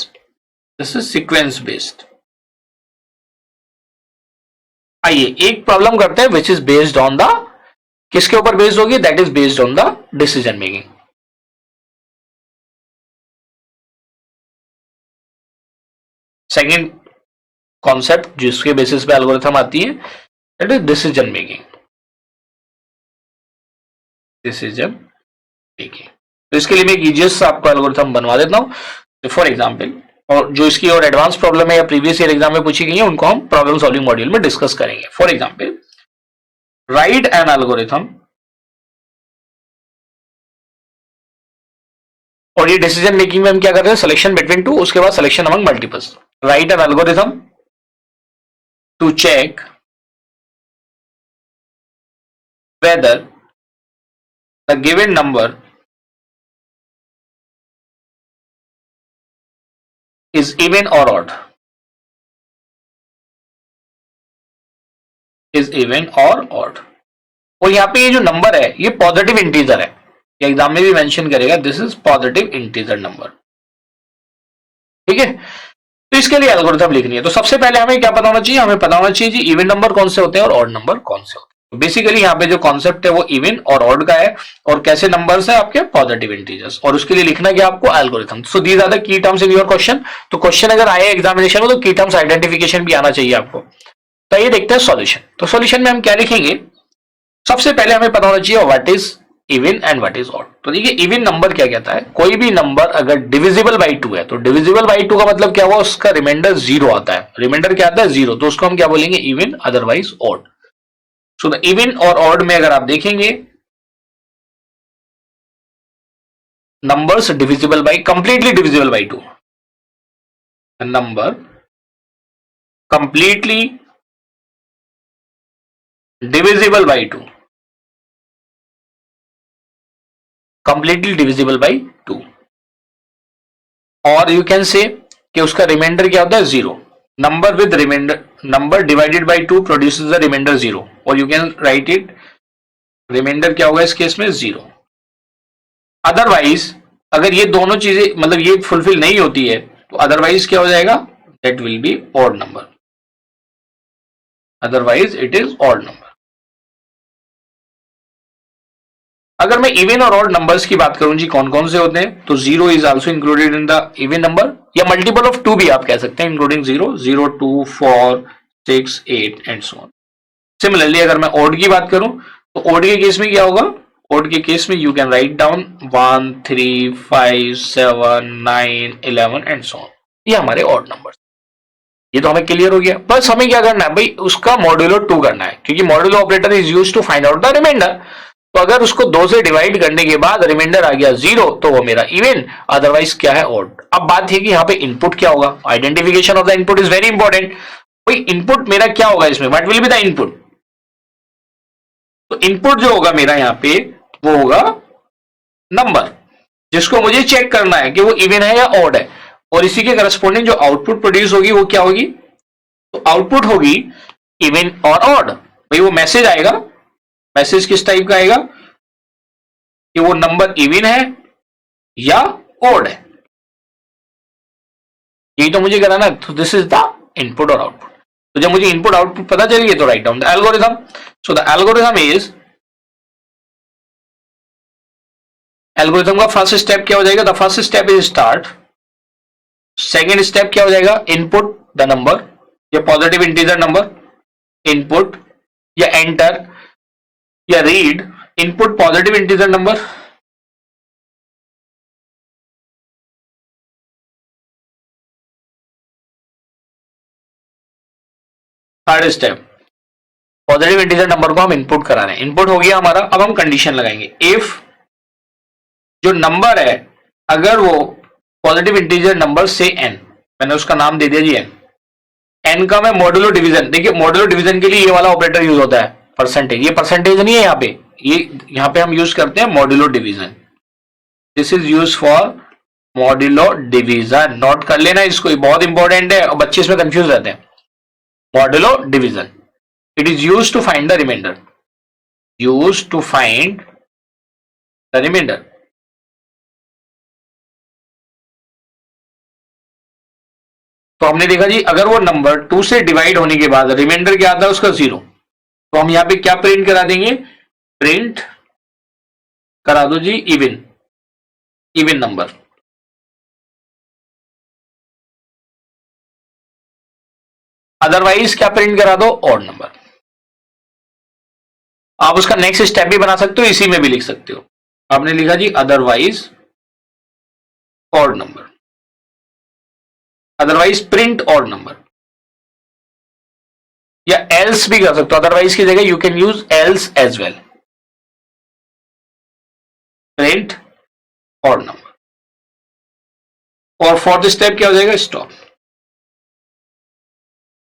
This is sequence based. आइए एक प्रॉब्लम करते हैं which is based on the, किसके ऊपर बेस्ड होगी, that is based on the decision making. Second concept जिसके बेसिस पे algorithm आती है, that is decision making. Decision making, तो इसके लिए मैं एक इजिएस्ट आपको एल्गोरिथम बनवा देता हूं फॉर एग्जांपल, और जो इसकी और एडवांस प्रॉब्लम है या प्रीवियस ईयर एग्जाम में पूछी गई है उनको हम प्रॉब्लम सॉल्विंग मॉड्यूल में डिस्कस करेंगे। For example, write an algorithm, और ये डिसीजन मेकिंग में हम क्या कर रहे हैं, सिलेक्शन बिटवीन टू, उसके बाद selection among multiples. Write an algorithm to check whether the given number is even or odd, is even or odd। और यहाँ पे ये जो नंबर है ये पॉजिटिव इंटीजर है, ये एग्जाम में भी मेंशन करेगा, this is positive integer number. ठीक है, तो इसके लिए एल्गोरिथम लिखनी है। तो सबसे पहले हमें क्या पता होना चाहिए, हमें पता होना चाहिए जी इवन नंबर कौन से होते हैं और ऑड नंबर कौन से होते हैं। बेसिकली यहाँ पे जो कॉन्सेप्ट है वो इवन और ऑड का है, और कैसे नंबर्स है आपके, पॉजिटिव इंटीजर्स, और उसके लिए लिखना क्या आपको, algorithm. So these are the key terms in your question. तो क्वेश्चन अगर आए एग्जामिनेशन में तो की टर्म्स आइडेंटिफिकेशन भी आना चाहिए आपको। तो ये देखते हैं सॉल्यूशन। तो सॉल्यूशन में हम क्या लिखेंगे, सबसे पहले हमें पता होना चाहिए what is even and what is odd. तो देखिए इवन नंबर क्या कहता है, कोई भी नंबर अगर डिविजिबल बाई 2 है तो डिविजिबल बाई 2 का मतलब क्या हुआ, उसका रिमाइंडर 0 आता है। रिमाइंडर क्या आता है, 0, तो उसको हम क्या बोलेंगे, even otherwise odd. So the even और ऑड में अगर आप देखेंगे numbers divisible by, completely divisible by 2, number completely divisible by 2, completely divisible by 2, और यू कैन से कि उसका रिमाइंडर क्या होता है, 0। Number with remainder, number divided by 2 produces the remainder 0, और you can write it, remainder क्या होगा इस केस में, 0। अदरवाइज अगर ये दोनों चीजें मतलब ये फुलफिल नहीं होती है तो अदरवाइज क्या हो जाएगा, that will be odd number, otherwise it is odd number. अगर मैं इवन और ऑड नंबर्स की बात करूं जी, कौन कौन से होते हैं, तो 0 is also included in the even number, या मल्टीपल ऑफ 2 भी आप कह सकते हैं, including 0, 0, 2, 4, 6, 8 and so on. Similarly अगर मैं ऑड की बात करूं तो ऑड के केस में क्या होगा, ऑड के केस में you can write down 1, 3, 5, 7, 9, 11 and so on. ये हमारे ऑड नंबर, ये तो हमें क्लियर हो गया। बस हमें क्या करना है भाई, उसका मॉड्यूलो 2 करना है, क्योंकि modulo operator is used to find out the remainder. तो अगर उसको 2 से डिवाइड करने के बाद रिमाइंडर आ गया 0 तो वो मेरा इवन, अदरवाइज क्या है, ऑड। अब बात है कि यहाँ पे इनपुट क्या होगा, identification of the input is very important. भाई इनपुट मेरा क्या होगा इसमें, what will be the input, तो इनपुट जो होगा मेरा यहाँ पे वो होगा नंबर, जिसको मुझे चेक करना है कि वो इवन है या ऑड है, और इसी के करस्पॉन्डिंग जो आउटपुट प्रोड्यूस होगी वो क्या होगी, तो आउटपुट होगी इवन और ऑड। भाई वो मैसेज आएगा, मैसेज किस टाइप का आएगा कि वो नंबर इवन है या ऑड है, यही तो मुझे कराना है। तो दिस इज द इनपुट और आउटपुट। तो जब मुझे इनपुट आउटपुट पता चल गया तो write down the algorithm. So the algorithm is, algorithm का फर्स्ट स्टेप क्या हो जाएगा, the first step is start, second step क्या हो जाएगा, इनपुट द नंबर या पॉजिटिव इंटीजर नंबर, इनपुट या एंटर या read, input positive integer number, third step positive integer number को हम इनपुट करा रहे हैं। इनपुट हो गया हमारा, अब हम कंडीशन लगाएंगे, इफ जो नंबर है अगर वो पॉजिटिव इंटीजर नंबर से एन, मैंने उसका नाम दे दिया जी एन, एन का मैं मॉड्यूलो डिवीजन, देखिए मॉड्यूलो डिवीजन के लिए ये वाला ऑपरेटर यूज होता है परसेंटेज, ये परसेंटेज नहीं है यहाँ पे, ये यहाँ पे हम यूज करते हैं modulo division, this is use for modulo division, note कर लेना इसको, ये बहुत इंपॉर्टेंट है और बच्चे इसमें कंफ्यूज रहते हैं। Modulo division, it is use to find the remainder, use to find the remainder. तो हमने देखा जी अगर वो नंबर 2 से डिवाइड होने के बाद रिमाइंडर क्या आता है उसका 0, तो हम यहां पे क्या प्रिंट करा देंगे, प्रिंट करा दो जी इवन, इवन नंबर। अदरवाइज क्या प्रिंट करा दो, ऑड नंबर। आप उसका नेक्स्ट स्टेप भी बना सकते हो, इसी में भी लिख सकते हो। आपने लिखा जी otherwise odd number, otherwise print odd number, या एल्स भी कर सकते हो, अदरवाइज की जगह you can use else as well, print odd number. और फोर्थ स्टेप क्या हो जाएगा, स्टॉप।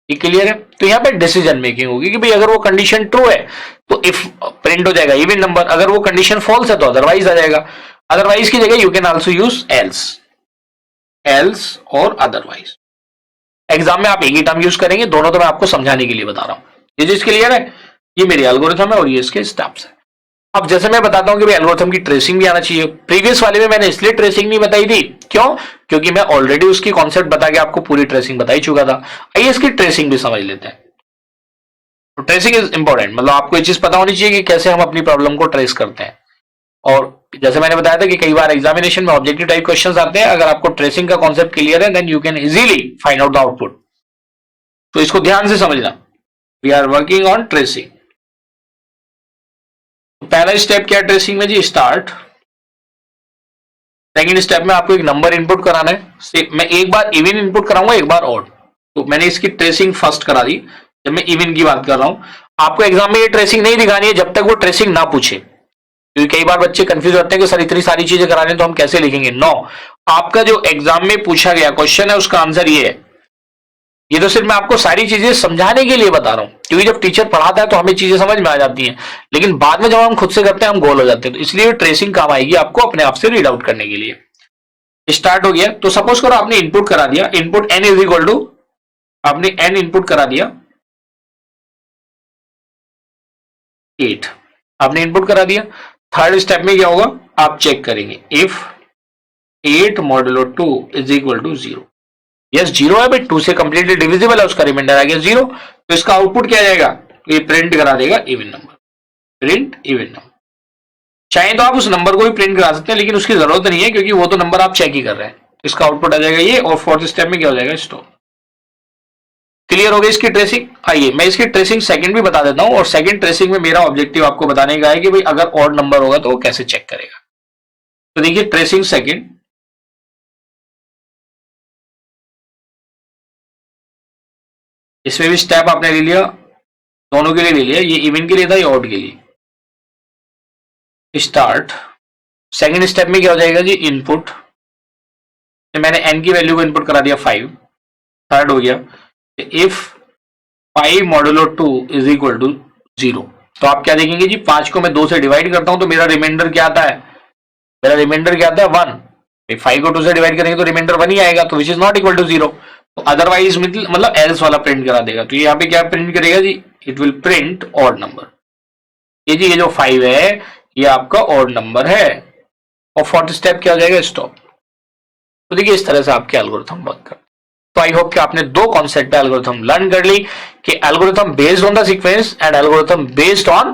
ये क्लियर है। तो यहां पे डिसीजन मेकिंग होगी कि भाई अगर वो कंडीशन ट्रू है तो इफ प्रिंट हो जाएगा इवन नंबर, अगर वो कंडीशन फॉल्स है तो अदरवाइज आ जाएगा। अदरवाइज की जगह you can also use else, else और अदरवाइज। एग्जाम में आप एक ही टर्म यूज करेंगे, दोनों तो मैं आपको समझाने के लिए बता रहा हूं। ये चीज क्लियर है, ये मेरी एल्गोरिथम है और ये इसके स्टेप्स है। अब जैसे मैं बताता हूं कि भाई एल्गोरिथम की ट्रेसिंग भी आना चाहिए, प्रीवियस वाले में मैंने इसलिए ट्रेसिंग नहीं बताई थी, क्यों, क्योंकि मैं ऑलरेडी उसकी कॉन्सेप्ट बता के आपको पूरी ट्रेसिंग बता ही चुका था। आइए इसकी ट्रेसिंग भी समझ लेते हैं। तो ट्रेसिंग इज इंपॉर्टेंट, मतलब आपको ये चीज पता होनी चाहिए कि कैसे हम अपनी प्रॉब्लम को ट्रेस करते हैं। और जैसे मैंने बताया था कि कई बार एग्जामिनेशन में ऑब्जेक्टिव टाइप क्वेश्चंस आते हैं, अगर आपको ट्रेसिंग का कॉन्सेप्ट क्लियर है then you can easily find out the output. तो इसको ध्यान से समझना, we are working on tracing. पहला स्टेप क्या है ट्रेसिंग में जी, स्टार्ट। सेकेंड स्टेप में आपको एक नंबर इनपुट कराना है, मैं एक बार इवन इनपुट कराऊंगा, एक बार ऑड। तो मैंने इसकी ट्रेसिंग फर्स्ट करा दी जब मैं इवन की बात कर रहा हूं। आपको एग्जाम में ये ट्रेसिंग नहीं दिखानी है जब तक वो ट्रेसिंग ना पूछे, क्योंकि कई बार बच्चे कंफ्यूज होते हैं कि सर इतनी सारी चीजें करा रहे हैं तो हम कैसे लिखेंगे। नो, आपका जो एग्जाम में पूछा गया क्वेश्चन है उसका आंसर ये है। ये तो सिर्फ मैं आपको सारी चीजें समझाने के लिए बता रहा हूं, क्योंकि जब टीचर पढ़ाता है तो हमें चीजें समझ में आ जाती हैं, लेकिन बाद में जब हम खुद से करते हैं हम गोल हो जाते हैं। तो इसलिए ट्रेसिंग काम आएगी आपको अपने आप से रीड आउट करने के लिए। स्टार्ट हो गया, तो सपोज करो आपने इनपुट करा दिया, input n is equal to, आपने n इनपुट करा दिया 8, आपने इनपुट करा दिया। थर्ड स्टेप में क्या होगा, आप चेक करेंगे if 8 modulo 2 is equal to 0। Yes 0 है भाई, 2 से कंप्लीटली डिविजिबल है, उसका रिमाइंडर आ गया 0। तो इसका आउटपुट क्या जाएगा, तो ये प्रिंट करा देगा even number, print even number. चाहे तो आप उस नंबर को भी प्रिंट करा सकते हैं, लेकिन उसकी जरूरत नहीं है क्योंकि वो तो नंबर आप चेक ही कर रहे हैं। इसका आउटपुट आ जाएगा ये, और फोर्थ स्टेप में क्या हो जाएगा, स्टॉप। क्लियर हो गई इसकी ट्रेसिंग। आइए मैं इसकी ट्रेसिंग सेकंड भी बता देता हूं, और सेकंड ट्रेसिंग में मेरा ऑब्जेक्टिव आपको बताने का है कि भाई अगर ऑड नंबर होगा तो वो कैसे चेक करेगा। तो देखिए ट्रेसिंग सेकंड, इसमें भी स्टेप आपने ले लिया, दोनों के लिए ले लिया, ये इवन के लिए था, ये ऑड के लिए। स्टार्ट, सेकंड स्टेप में क्या हो जाएगा जी, इनपुट, मैंने n की वैल्यू को इनपुट करा दिया 5। थर्ड हो गया if 5 modulo 2 is equal to 0। तो आप क्या देखेंगे जी, 5 को मैं 2 से डिवाइड करता हूं तो मेरा रिमाइंडर क्या आता है, मेरा रिमाइंडर क्या आता है 1। 5 को 2 से डिवाइड करेंगे तो रिमाइंडर 1 ही आएगा, तो which is not equal to 0। तो अदरवाइज मतलब एल्स वाला प्रिंट करा देगा। तो यहाँ पे क्या प्रिंट करेगा जी, it will print odd number. ये जी ये जो 5 है ये आपका ऑड नंबर है। और फोर्थ स्टेप क्या हो जाएगा, स्टॉप। तो देखिए इस तरह से आपके एल्गोरिथम वर्क करते हैं। तो आई होप कि आपने दो कॉन्सेप्ट पे एल्गोरिथम लर्न कर ली, कि algorithm based on the sequence and algorithm based on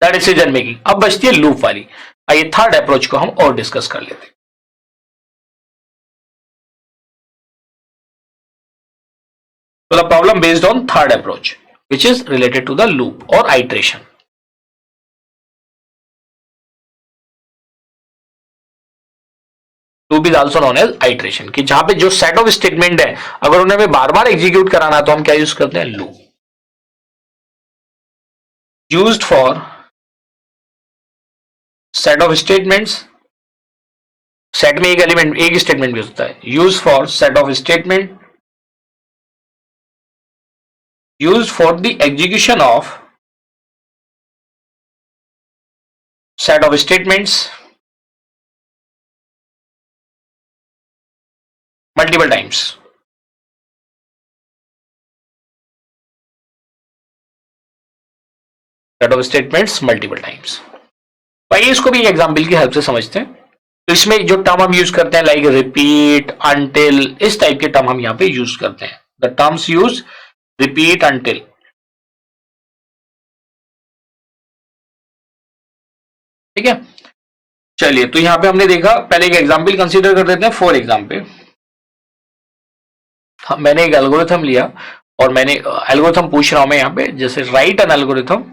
the decision making. अब बचती है लूप वाली। आइए थर्ड अप्रोच को हम और डिस्कस कर लेते हैं। तो the problem based on third approach which is related to the loop और iteration. Loop is also known as iteration, कि जहां पे जो सेट ऑफ स्टेटमेंट है अगर उन्हें हमें बार बार एग्जीक्यूट कराना है तो हम क्या यूज करते हैं, loop. Used for set of statements, set में एक एलिमेंट एक स्टेटमेंट भी होता है। Use for set of statement, use for the execution of set of statements multiple times. Set of statements multiple times. तो आइए इसको भी एक एग्जाम्पल की हेल्प से समझते हैं। तो इसमें जो टर्म हम यूज करते हैं लाइक रिपीट, अनटिल, इस टाइप के टर्म हम यहां पे यूज करते हैं। The terms use repeat, until. ठीक है, चलिए तो यहां पे हमने देखा, पहले एक एग्जाम्पल कंसीडर कर लेते हैं। फॉर एग्जाम्पल मैंने एक एल्गोरिथम लिया और मैंने एल्गोरिथम पूछ रहा हूं मैं यहां पे, जैसे write an algorithm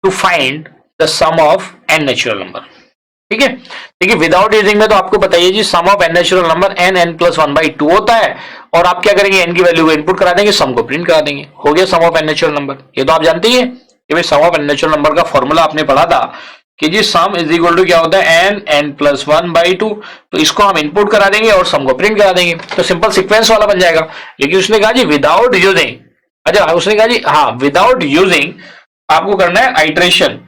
to find the sum of N natural number. ठीक है, देखिए विदाउट यूजिंग में तो आपको बताइए जी, sum of N natural number n plus 1/2 होता है, और आप क्या करेंगे, n की वैल्यू को इनपुट करा देंगे, सम को प्रिंट करा देंगे, हो गया सम ऑफ एन नेचुरल नंबर। ये तो आप जानते ही है कि भाई सम ऑफ एन नेचुरल नंबर का फॉर्मूला आपने पढ़ा था कि जी सम इज इक्वल टू क्या होता है, n प्लस 1/2। तो इसको हम इनपुट करा देंगे और सम को प्रिंट करा देंगे, तो सिंपल सीक्वेंस वाला बन जाएगा। लेकिन उसने कहा जी विदाउट यूजिंग, अच्छा उसने कहा जी हाँ विदाउट यूजिंग आपको करना है आइट्रेशन,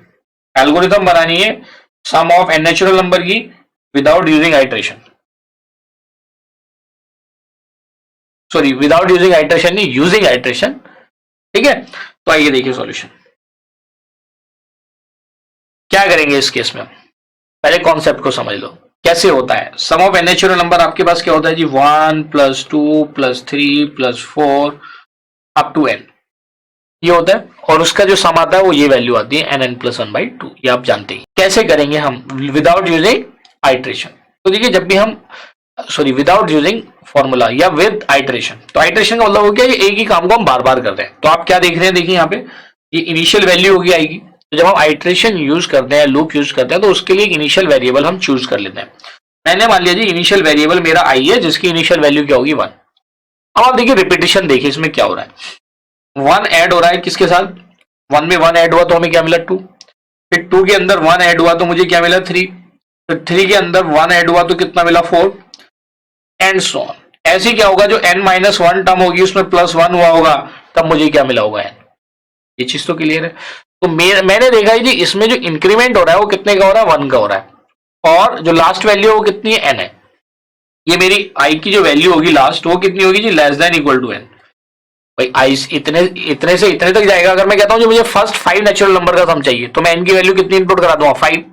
एल्गोरिथम बनानी है sum of N natural number की without using iteration, sorry without using iteration नहीं, यूजिंग आइट्रेशन। ठीक है, तो आइए देखिए सॉल्यूशन क्या करेंगे इस केस में। हम पहले कॉन्सेप्ट को समझ लो कैसे होता है। Sum of N natural number आपके पास क्या होता है जी, 1 + 2 + 3 + 4 अप टू n, ये होता है। और उसका जो सम आता है वो ये वैल्यू आती है n प्लस 1/2, ये आप जानते हैं। कैसे करेंगे हम विदाउट यूजिंग आइट्रेशन। तो देखिए जब भी हम सॉरी विदाउट यूजिंग फॉर्मूला या विद आइटरेशन। तो आइटरेशन का मतलब हो गया ये एक ही काम को हम बार बार कर रहे हैं। तो आप क्या देख रहे हैं, देखिए यहाँ पे ये इनिशियल वैल्यू होगी आएगी। तो जब हम आइटरेशन यूज करते हैं, लूप यूज करते हैं, तो उसके लिए एक इनिशियल वेरिएबल हम चूज कर लेते हैं। मैंने मान लिया जी इनिशियल वेरिएबल मेरा आई है, जिसकी इनिशियल वैल्यू क्या होगी 1। अब आप देखिए रिपीटेशन देखिए इसमें क्या हो रहा है, 1 ऐड हो रहा है किसके साथ, 1 में 1 ऐड हुआ तो हमें क्या मिला 2, फिर 2 के अंदर 1 ऐड हुआ तो मुझे क्या मिला 3, फिर 3 के अंदर 1 ऐड हुआ तो कितना मिला 4 एंड सो ऑन। ऐसे क्या होगा, जो n-1 टर्म होगी उसमें +1 हुआ होगा, तब मुझे क्या मिला होगा n। ये चीज तो क्लियर है। तो मैंने देखा है जी इसमें जो इंक्रीमेंट हो रहा है वो कितने का हो रहा है, 1 का हो रहा है, और जो लास्ट वैल्यू है वो कितनी है, n है। ये मेरी i की जो वैल्यू होगी लास्ट, वो कितनी होगी जी, less than equal to n। भाई आई इतने इतने से इतने तक जाएगा। अगर मैं कहता हूं जो मुझे फर्स्ट 5 नेचुरल नंबर का सम चाहिए, तो मैं n की वैल्यू कितनी इनपुट करा दूंगा 5।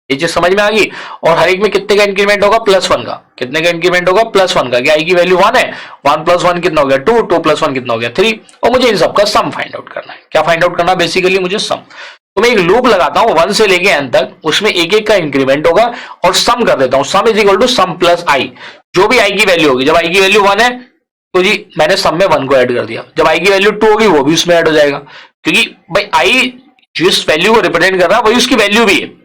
ये चीज समझ में आ गई। और हर एक में कितने का इंक्रीमेंट होगा, +1 का। कितने का इंक्रीमेंट होगा, +1 का। आई की वैल्यू 1 है, 1 + 1 कितना हो गया 2, 2 + 1 कितना हो गया 3। और मुझे इन सबका सम फाइंड आउट करना है। क्या फाइंड आउट करना है, बेसिकली मुझे सम। तो मैं एक लूप लगाता हूं 1 से लेके n तक, उसमें एक एक का इंक्रीमेंट होगा और सम कर देता हूं। Sum is equal to sum plus i. जो भी आई की वैल्यू होगी, जब आई की वैल्यू 1 है तो जी मैंने सम में 1 को ऐड कर दिया। जब आई की वैल्यू 2 होगी वो भी उसमें ऐड हो जाएगा, क्योंकि भाई आई जिस वैल्यू को रिप्रेजेंट कर रहा है वही उसकी वैल्यू भी है।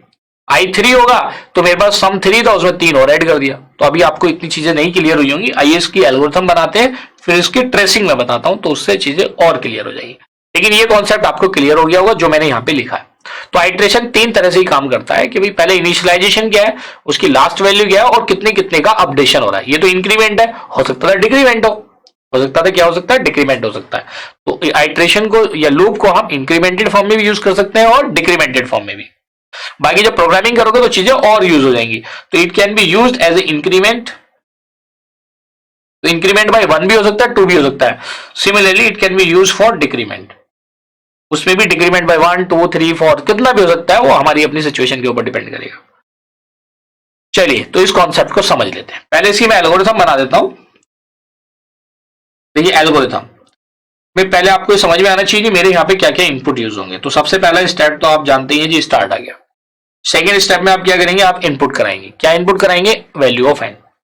आई 3 होगा तो मेरे पास सम 3 था, उसमें 3 और ऐड कर दिया। तो अभी आपको इतनी चीजें नहीं क्लियर हुई होंगी। आइए इसकी एल्गोरिथम बनाते हैं, फिर इसकी ट्रेसिंग में बताता हूं, तो उससे चीजें और क्लियर हो जाएगी। लेकिन ये कॉन्सेप्ट आपको क्लियर हो गया होगा जो मैंने यहां पे लिखा है। तो आइट्रेशन 3 तरह से ही काम करता है कि भाई पहले इनिशियलाइजेशन क्या है, उसकी लास्ट वैल्यू क्या है, और कितने कितने का अपडेशन हो रहा है। ये तो इंक्रीमेंट है, हो सकता है डिक्रीमेंट हो सकता था, क्या हो सकता है, डिक्रीमेंट हो सकता है। तो आइट्रेशन को या लूप को हम इंक्रीमेंटेड फॉर्म में भी यूज कर सकते हैं और डिक्रीमेंटेड फॉर्म में भी। बाकी जब प्रोग्रामिंग करोगे तो चीजें और यूज हो जाएंगी। तो it can be used as a increment. तो इंक्रीमेंट बाय 1 भी हो सकता है, 2 भी हो सकता है। Similarly it can B use for decrement. उसमें भी डिक्रीमेंट बाय 1, 2, 3, 4 कितना भी हो सकता है, वो हमारी अपनी सिचुएशन के ऊपर डिपेंड करेगा। चलिए तो इस कॉन्सेप्ट को समझ लेते हैं। पहले इसकी मैं एल्गोरिथम बना देता हूं। देखिए एल्गोरिथम में पहले आपको समझ में आना चाहिए कि मेरे यहाँ पे क्या क्या इनपुट यूज होंगे। तो सबसे पहला स्टेप तो आप जानते हैं जी, स्टार्ट आ गया। सेकेंड स्टेप में आप क्या करेंगे, आप इनपुट कराएंगे। क्या इनपुट कराएंगे, वैल्यू ऑफ n,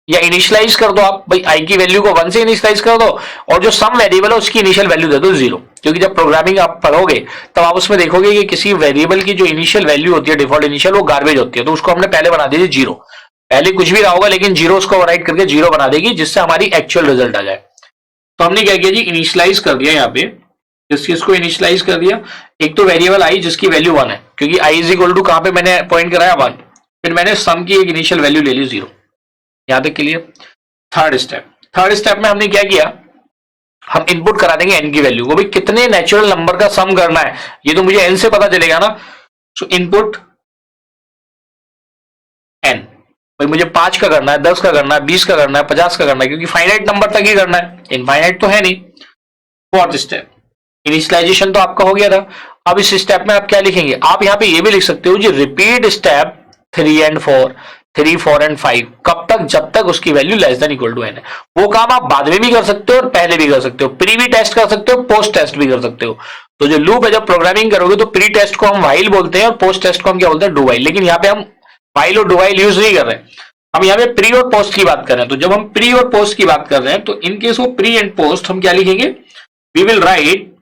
या इनिशियलाइज कर दो आप, भाई आई की वैल्यू को 1 से इनिशियलाइज कर दो, और जो सम वेरिएबल है उसकी इनिशियल वैल्यू दे दो 0। क्योंकि जब प्रोग्रामिंग आप पढ़ोगे तब आप उसमें देखोगे कि किसी वेरिएबल की जो इनिशियल वैल्यू होती है, डिफॉल्ट इनिशियल, वो गार्बेज होती है। तो उसको हमने पहले बना दी 0। पहले कुछ भी रहा होगा लेकिन 0 उसको ओवरराइट करके 0 बना देगी, जिससे हमारी एक्चुअल रिजल्ट आ जाए। तो हमने क्या किया जी, इनिशियलाइज कर दिया। यहाँ पे किस चीज को इनिशियलाइज कर दिया, एक तो वेरिएबल आई जिसकी वैल्यू 1 है, क्योंकि आई इज इक्वल टू कहां पे मैंने पॉइंट कराया 1। फिर मैंने सम की एक इनिशियल वैल्यू ले ली 0। यहां तक क्लियर। थर्ड स्टेप में हमने क्या किया, हम इनपुट करा देंगे n की वैल्यू को। भाई कितने नेचुरल नंबर का सम करना है ये तो मुझे n से पता चलेगा ना। सो इनपुट n, भाई मुझे 5 का करना है, 10 का करना है, 20 का करना है, 50 का करना है, क्योंकि फाइनाइट नंबर तक ही करना है, इनफाइनाइट तो है नहीं। फोर्थ स्टेप, इनिशियलाइजेशन तो आपका हो गया था। अब इस स्टेप में आप क्या लिखेंगे, आप यहां पे ये भी लिख सकते हो जी, रिपीट स्टेप 3 एंड 4, 3, 4 एंड 5, कब तक, जब तक उसकी value less than equal to n है। वो काम आप बाद में भी कर सकते हो और पहले भी कर सकते हो। प्री भी टेस्ट कर सकते हो, पोस्ट टेस्ट भी कर सकते हो। तो जो लूप है, जब प्रोग्रामिंग करोगे तो प्री टेस्ट को हम व्हाइल बोलते हैं और पोस्ट टेस्ट को हम क्या बोलते हैं, डू व्हाइल। लेकिन यहाँ पे हम व्हाइल और डू व्हाइल यूज नहीं कर रहे हैं, हम यहाँ पे प्री और पोस्ट की बात कर रहे हैं। तो जब हम प्री और पोस्ट की बात कर रहे हैं तो इन केस वो प्री एंड पोस्ट हम क्या लिखेंगे, वी विल राइट।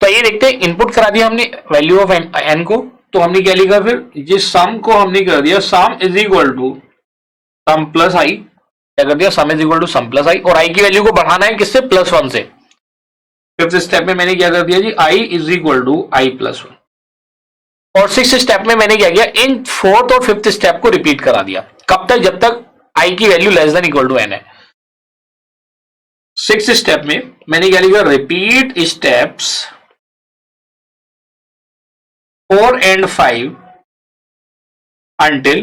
तो ये देखते हैं, इनपुट करा दिया हमने वैल्यू ऑफ n को, तो हमने क्या लिखा, फिर जिस सम को हमने कर दिया sum is equal to sum plus i. क्या कर दिया, sum is equal to sum plus i, और आई की वैल्यू को बढ़ाना है किससे, +1 से। फिफ्थ स्टेप में मैंने क्या कर दिया जी, आई इज इक्वल टू i+1। और सिक्स स्टेप में मैंने क्या किया, इन फोर्थ और फिफ्थ स्टेप को रिपीट करा दिया। कब तक, जब तक आई की value less than equal to n है। सिक्स स्टेप में मैंने क्या लिखा, repeat steps 4 and 5 until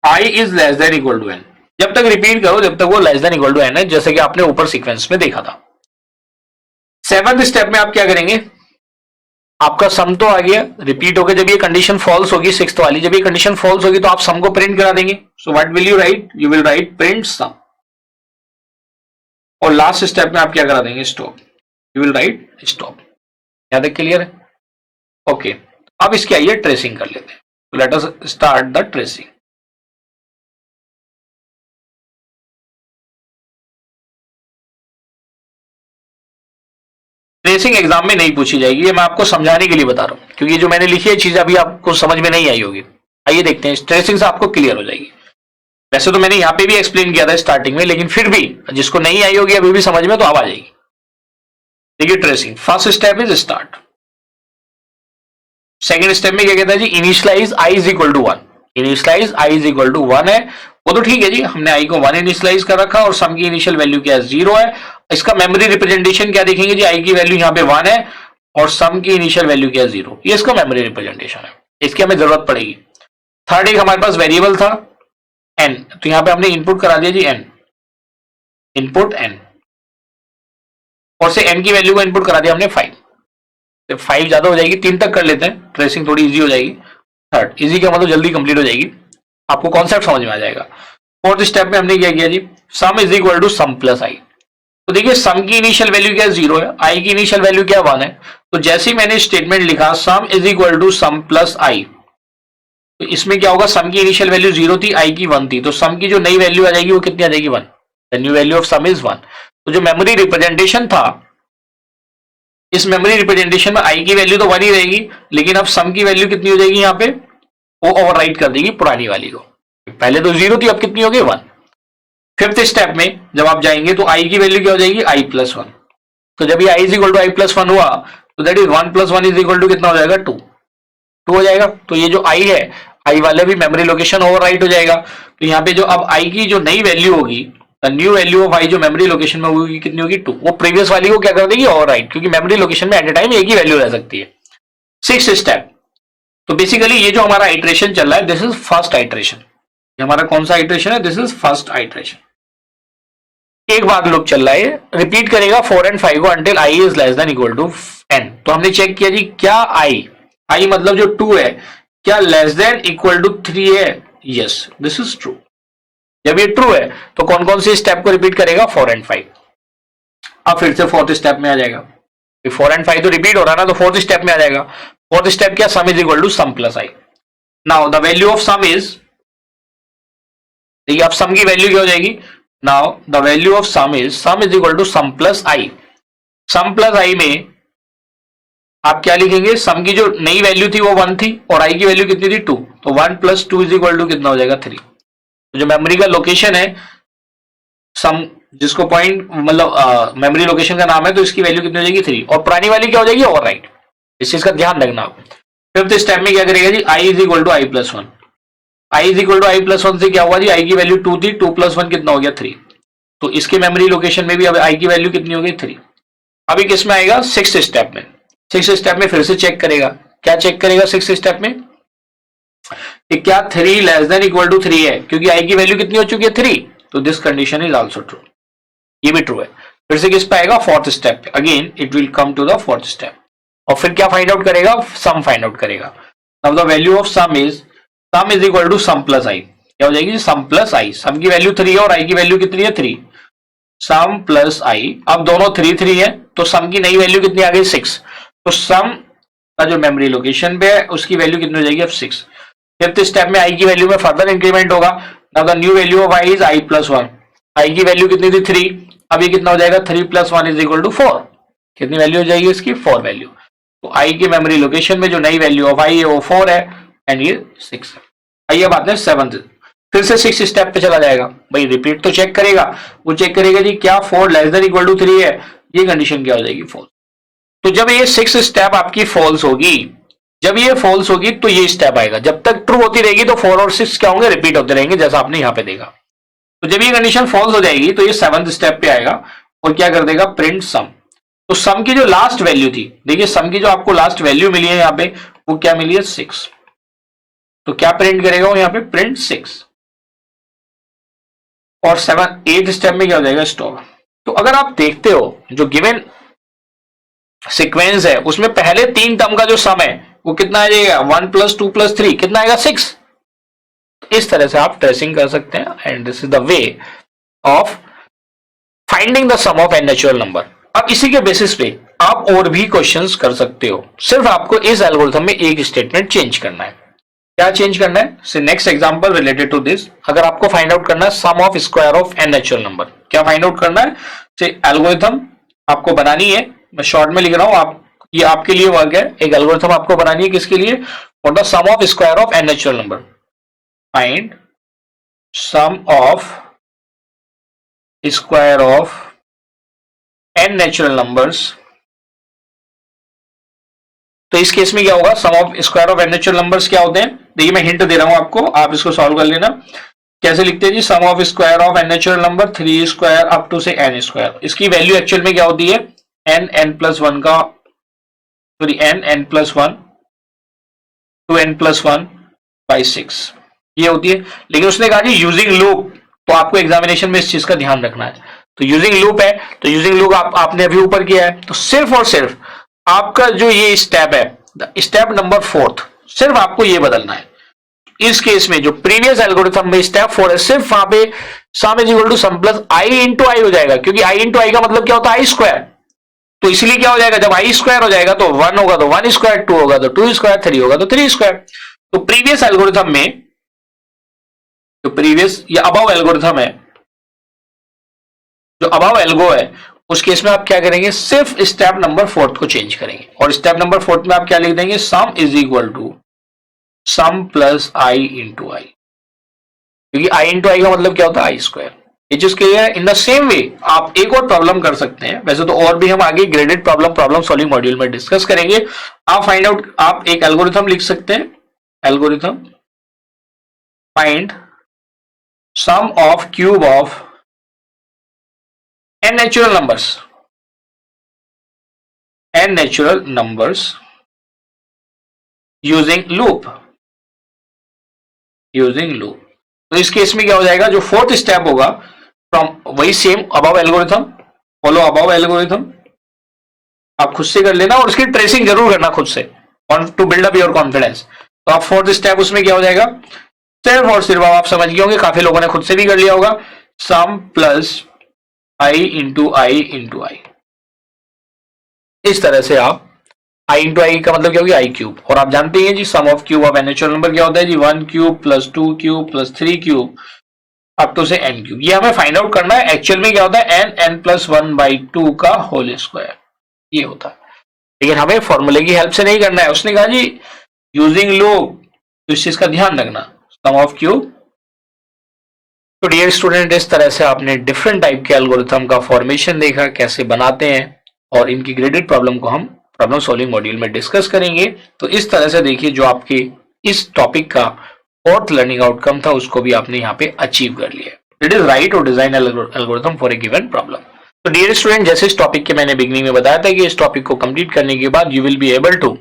I is less than equal to n। जब तक रिपीट करो जब तक वो less than equal to n है, जैसे कि आपने ऊपर सीक्वेंस में देखा था। सेवंथ स्टेप में आप क्या करेंगे, आपका सम तो आ गया, रिपीट होकर जब ये कंडीशन फॉल्स होगी, सिक्स्थ वाली, जब ये कंडीशन फॉल्स होगी तो आप सम को प्रिंट करा देंगे। So what will you write, you will write print sum. और लास्ट स्टेप में आप क्या करा देंगे, stop, you will write stop. यहां तक क्लियर है, ओके। अब इसकी आइए ट्रेसिंग कर लेते हैं। Let us start the tracing. Tracing exam में नहीं पूछी जाएगी, ये मैं आपको समझाने के लिए बता रहा हूँ, क्योंकि जो मैंने लिखी है चीज अभी आपको समझ में नहीं आई होगी। आइए देखते हैं, ट्रेसिंग से आपको क्लियर हो जाएगी। वैसे तो मैंने यहाँ पे भी एक्सप्लेन किया था स्टार्टिंग में, लेकिन फिर भी जिसको नहीं आई होगी अभी भी समझ में, तो अब आ जाएगी। देखिए tracing, first step is start. Second step में क्या कहता है जी, initialise i is equal to 1। Initialise i is equal to 1 है, वो तो ठीक है जी, हमने आई को 1 इनिशियलाइज कर रखा और सम की इनिशियल वैल्यू क्या है 0 है। इसका मेमोरी रिप्रेजेंटेशन क्या देखेंगे जी, आई की वैल्यू यहाँ पे 1 है और सम की इनिशियल वैल्यू क्या है 0, ये इसका मेमोरी रिप्रेजेंटेशन है, इसकी हमें जरूरत पड़ेगी। थर्ड एक हमारे पास वेरिएबल था n, तो यहाँ पे हमने इनपुट करा दिया जी n, इनपुट n, और से n की वैल्यू को इनपुट करा दिया हमने 5। तो 5 ज्यादा हो जाएगी, 3 तक कर लेते हैं, ट्रेसिंग थोड़ी इजी हो जाएगी। थर्ड इजी का मतलब जल्दी कंप्लीट हो जाएगी, आपको कॉन्सेप्ट समझ में आ जाएगा। फोर्थ स्टेप में हमने क्या किया जी, sum is equal to sum plus i. तो देखिए सम की इनिशियल वैल्यू क्या 0 है, आई की इनिशियल वैल्यू क्या 1 है, तो जैसे ही मैंने स्टेटमेंट लिखा sum is equal to sum plus i, तो इसमें क्या होगा, सम की इनिशियल वैल्यू 0 थी, आई की 1 थी, तो सम की जो नई वैल्यू आ जाएगी वो कितनी आ जाएगी 1। The new value of sum is 1। तो जो मेमोरी रिप्रेजेंटेशन था, इस मेमोरी रिप्रेजेंटेशन में आई की वैल्यू तो 1 ही रहेगी, लेकिन अब सम की वैल्यू कितनी हो जाएगी, यहाँ पे वो ओवरराइट कर देगी पुरानी वाली को। पहले तो 0 थी, अब कितनी होगी 1। फिफ्थ स्टेप में जब आप जाएंगे तो आई की वैल्यू क्या हो जाएगी, आई प्लस 1। तो जब ये i is equal to i plus 1 हुआ, तो that is 1 plus 1 is equal to कितना हो जाएगा 2 हो जाएगा। तो ये जो आई है, आई वाले भी मेमोरी लोकेशन ओवरराइट हो जाएगा। तो यहाँ पे जो अब आई की जो नई वैल्यू होगी, द न्यू वैल्यू ऑफ आई जो मेमोरी लोकेशन में होगी कितनी होगी 2, वो प्रीवियस वाली को क्या कर देगी ओवरराइट, क्योंकि मेमोरी लोकेशन में एट ए टाइम एक ही वैल्यू रह सकती है। सिक्स्थ स्टेप, तो बेसिकली ये जो हमारा आइट्रेशन चल रहा है, दिस इज फर्स्ट आइट्रेशन। ये हमारा कौन सा आइट्रेशन है, दिस इज फर्स्ट आइट्रेशन। एक बार लूप चल रहा है, रिपीट करेगा 4 and 5 को until I is less than equal to n। तो हमने चेक किया जी, क्या आई मतलब जो 2 है, क्या लेस देन इक्वल टू 3 है, यस दिस इज ट्रू। जब ये ट्रू है तो कौन कौन सी स्टेप को रिपीट करेगा, 4 and 5। अब फिर से फोर्थ स्टेप में आ जाएगा, 4 and 5 तो रिपीट हो रहा है ना, तो फोर्थ स्टेप में आ जाएगा। फोर्थ स्टेप क्या, sum is equal to sum plus i. Now the value of sum is, देखिए अब सम की वैल्यू क्या हो जाएगी, now the value of sum is equal to sum plus i. Sum plus i में आप क्या लिखेंगे, सम की जो नई वैल्यू थी वो 1 थी और आई की वैल्यू कितनी थी 2, तो 1 प्लस 2 इज इक्वल टू कितना हो जाएगा 3। तो जो मेमोरी का लोकेशन है, सम जिसको पॉइंट मतलब मेमोरी लोकेशन का नाम है, तो इसकी वैल्यू कितनी हो जाएगी 3, और पुरानी वाली क्या हो जाएगी ओवरराइट। इस चीज का ध्यान रखना आप। फिफ्थ स्टेप में क्या करेगा जी, आई is equal to i plus 1। I is equal to i plus 1 से क्या हुआ जी, आई की वैल्यू 2 थी, 2 प्लस 1 कितना हो गया 3, तो इसके मेमोरी लोकेशन में भी अब आई की वैल्यू कितनी हो गई 3। अभी किस में आएगा, सिक्स्थ स्टेप में। सिक्स्थ स्टेप में फिर से चेक करेगा, क्या चेक करेगा सिक्स्थ स्टेप में, कि क्या 3 लेस देन इक्वल टू 3 है, क्योंकि आई की वैल्यू कितनी हो चुकी है 3, तो this condition is also true, ये भी ट्रू है। फिर से किस पे आएगा, फोर्थ स्टेप पे, again it will come to the fourth step, और फिर क्या फाइंड आउट करेगा, सम फाइंड आउट करेगा। अब the value of sum is equal to sum plus i, क्या हो जाएगी, सम प्लस आई। सम की वैल्यू 3 है और आई की वैल्यू कितनी है 3, सम प्लस आई। अब दोनों 3 है, तो सम की नई वैल्यू कितनी आ गई 6, तो सम का जो मेमोरी लोकेशन पे है उसकी वैल्यू कितनी हो जाएगी अब 6। फिफ्थ स्टेप में आई की वैल्यू में फर्दर इंक्रीमेंट होगा। Now the new value of I is I plus 1। आई की वैल्यू कितनी थी 3, अब ये कितना हो जाएगा 3 प्लस 1 इज इक्वल टू 4। कितनी वैल्यू हो जाएगी इसकी, 4 वैल्यू। तो आई की मेमोरी लोकेशन में जो नई वैल्यू ऑफ आई है वो 4 है एंड ये 6 है। आइए बात है सेवंथ, फिर से 6 स्टेप पे चला जाएगा। भाई रिपीट तो चेक करेगा, वो चेक करेगा जी क्या 4 लेस देन इक्वल टू 3 है, ये कंडीशन क्या हो जाएगी फॉल्स। तो जब ये 6 स्टेप आपकी फॉल्स होगी, जब ये फॉल्स होगी तो ये स्टेप आएगा। जब तक ट्रू होती रहेगी तो 4 और 6 क्या होंगे, रिपीट होते रहेंगे, जैसा आपने यहाँ पे देखा। तो जब ये कंडीशन फॉल्स हो जाएगी तो ये 7th स्टेप पे आएगा और क्या कर देगा, प्रिंट सम। तो सम की जो लास्ट वैल्यू थी, देखिए सम की जो आपको लास्ट वैल्यू मिली है यहाँ पे, वो क्या मिली है 6, तो क्या प्रिंट करेगा वो यहाँ पे, प्रिंट 6। और 8th स्टेप में क्या हो जाएगा, स्टॉप। तो अगर आप देखते हो जो गिवन सीक्वेंस है उसमें पहले 3 टर्म का जो सम है वो कितना आ जाएगा, 1 प्लस 2 प्लस 3 कितना आएगा 6। इस तरह से आप ट्रेसिंग कर सकते हैं and this is the way of finding the sum of N natural number. अब इसी के बेसिस पे आप और भी क्वेश्चंस कर सकते हो, सिर्फ आपको इस एल्गोरिथम में एक स्टेटमेंट चेंज करना है। क्या चेंज करना है, so next example related to this, अगर आपको फाइंड आउट करना है sum of square of N natural number, क्या फाइंड आउट करना है, से एल्गोरिथम आपको बनानी है मैं शॉर्ट में लिख रहा हूं, आप ये आपके लिए वर्क है। एक एल्गोरिथम आपको बनानी है किसके लिए, for the sum of square of N natural number, find sum of square of N natural numbers. तो इस केस में क्या होगा, sum of square of N natural numbers क्या होते हैं, देखिए मैं हिंट दे रहा हूं आपको, आप इसको सॉल्व कर लेना। कैसे लिखते हैं जी, sum of square of N natural number 3 square up to say n square. इसकी वैल्यू एक्चुअल में क्या होती है, n+1 का, sorry n+1 to n+1 by 6 ये होती है। लेकिन उसने कहा जी यूजिंग लूप, तो आपको एग्जामिनेशन में इस चीज का ध्यान रखना है। तो यूजिंग लूप है, तो यूजिंग लूप आपने अभी ऊपर किया है, तो सिर्फ और सिर्फ आपका जो ये स्टेप है, स्टेप नंबर 4, सिर्फ आपको ये बदलना है। इस केस में जो प्रीवियस एल्गोरिथम में स्टेप 4 है, सिर्फ वहां पे sum is equal to sum plus i into i हो जाएगा, क्योंकि आई इंटू आई का मतलब क्या होता है, आई स्क्वायर। तो इसलिए क्या हो जाएगा, जब आई स्क्वायर हो जाएगा तो 1 होगा तो 1 स्क्वायर, 2 होगा तो 2 स्क्वायर, 3 होगा तो 3 स्क्वायर। तो प्रीवियस एल्गोरिथम में, जो प्रीवियस या अबव एल्गोरिथम है, जो अबव एल्गो है, उस केस में आप क्या करेंगे, सिर्फ स्टेप नंबर 4 को चेंज करेंगे। और स्टेप नंबर 4 में आप क्या लिख देंगे, sum is equal to sum plus i into i, क्योंकि आई इंटू आई का मतलब क्या होता है, आई स्क्वायर। ये चीज क्लियर है। इन द सेम वे आप एक और प्रॉब्लम कर सकते हैं, वैसे तो और भी हम आगे ग्रेडेड प्रॉब्लम सॉल्विंग मॉड्यूल में डिस्कस करेंगे। आप फाइंड आउट, आप एक एल्गोरिथम लिख सकते हैं, algorithm find sum of cube of n natural numbers using loop। तो इस केस में क्या हो जाएगा, जो 4th स्टेप होगा फ्रॉम वही same above algorithm, follow above algorithm, आप खुद से कर लेना और उसकी ट्रेसिंग जरूर करना खुद से, to build up your confidence. तो आप 4th स्टेप उसमें क्या हो जाएगा, सिर्फ और सिर्फ आप समझ गए होंगे, काफी लोगों ने खुद से भी कर लिया होगा, सम plus i into I into आई। इस तरह से आप आई इंटू आई का मतलब क्या होगी, आई क्यूब। और आप जानते हैं जी sum of cube of N natural number क्या होता है जी, 1 cube plus 2 cube plus 3 cube up to say n cube. ये हमें फाइंड आउट करना है एक्चुअल में क्या होता है, n+1/2 का होल स्क्वायर, ये होता है। लेकिन हमें फॉर्मूले की हेल्प से नहीं करना है। उसने कहा जी यूजिंग लूप, तो इस चीज का ध्यान रखना, सम ऑफ क्यूब। तो डियर स्टूडेंट, इस तरह से आपने डिफरेंट टाइप के एल्गोरिथम का फॉर्मेशन देखा, कैसे बनाते हैं, और इनकी ग्रेडेड प्रॉब्लम को हम प्रॉब्लम सॉल्विंग मॉड्यूल में डिस्कस करेंगे। तो इस तरह से देखिए, जो आपके इस टॉपिक का 4th लर्निंग आउटकम था, उसको भी आपने यहाँ पे अचीव कर लिया। इट इज राइट और design algorithm for a given problem. तो डियर स्टूडेंट, जैसे इस टॉपिक के मैंने बिगनिंग में बताया था कि इस टॉपिक को कंप्लीट करने के बाद you will be able to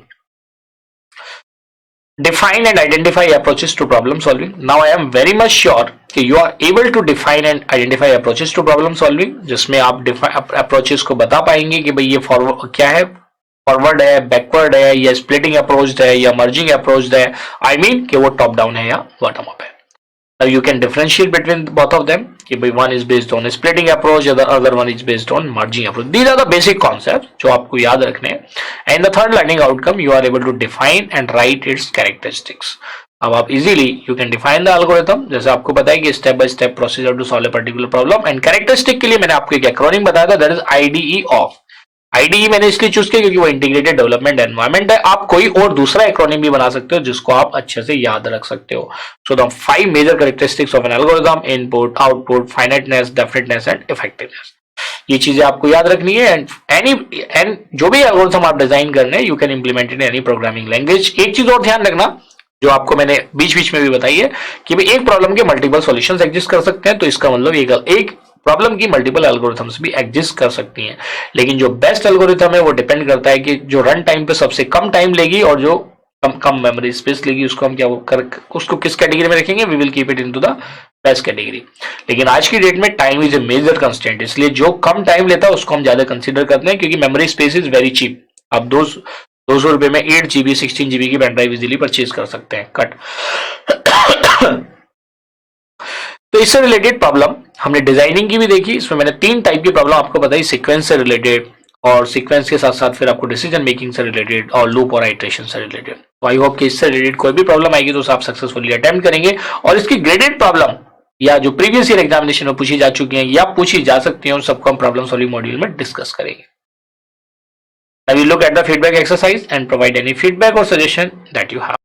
define and identify approaches to problem solving. Now I am very much sure कि you are able to define and identify approaches to problem solving, जिसमें आप approaches को बता पाएंगे कि भाई ये फॉरवर्ड क्या है, फॉरवर्ड है, बैकवर्ड है, या स्प्लिटिंग अप्रोच है, या मर्जिंग अप्रोच है। आई मीन कि वो टॉप डाउन है या बॉटम अप है। Now you can differentiate between both of them कि भाई one is based on splitting approach, the other one is based on merging approach. These are the basic concepts जो आपको याद रखने हैं। And the third learning outcome, you are able to define and write its characteristics. अब आप easily you can define the algorithm, जैसे आपको पता है कि step by step procedure to solve a particular problem, and characteristic के लिए मैंने आपको एक acronym बताया था, that is IDE of। IDE मैंने इसलिए चूज किया क्योंकि वो इंटीग्रेटेड डेवलपमेंट एनवायरनमेंट है। आप कोई और दूसरा एक्रोनिम भी बना सकते हो जिसको आप अच्छे से याद रख सकते हो। So the 5 major characteristics of an algorithm, input, output, finiteness, definiteness and effectiveness, ये चीजें आपको याद रखनी है। एंड जो भी एल्गोरिथम आप डिजाइन करने, you can implement in any programming language. एक चीज और ध्यान रखना, जो आपको मैंने बीच बीच में भी बताई है कि भाई एक प्रॉब्लम के मल्टीपल सॉल्यूशंस एग्जिस्ट कर सकते हैं, तो इसका मतलब एक प्रॉब्लम की मल्टीपल एल्गोरिथम्स भी एग्जिस्ट कर सकती हैं। लेकिन जो बेस्ट एल्गोरिथम है वो डिपेंड करता है कि जो रन टाइम पे सबसे कम टाइम लेगी और जो कम मेमोरी स्पेस लेगी, उसको हम उसको किस कैटेगरी में रखेंगे, we will keep it into the best category. लेकिन आज की डेट में time is a major constant, इसलिए जो कम टाइम लेता है उसको हम ज्यादा कंसिडर करते हैं, क्योंकि memory space is very cheap. आप 200 रुपए में 8 GB 16 GB की पेन ड्राइव इजीली परचेज कर सकते हैं। कट तो इससे रिलेटेड प्रॉब्लम हमने डिजाइनिंग की भी देखी। इसमें मैंने 3 टाइप की प्रॉब्लम आपको बताई, सीक्वेंस से रिलेटेड, और सीक्वेंस के साथ साथ फिर आपको डिसीजन मेकिंग से रिलेटेड, और लूप और आइटरेशन से रिलेटेड। तो आई होप कि इससे रिलेटेड कोई भी प्रॉब्लम आएगी तो आप सक्सेसफुली अटेम्प्ट करेंगे, और इसकी ग्रेडेड प्रॉब्लम या जो प्रीवियस ईयर एग्जामिनेशन में पूछी जा चुकी है या पूछी जा सकती है, उन सबको हम प्रॉब्लम सॉल्विंग मॉड्यूल में डिस्कस करेंगे। Now we look at the feedback exercise and provide any feedback or suggestion that you have.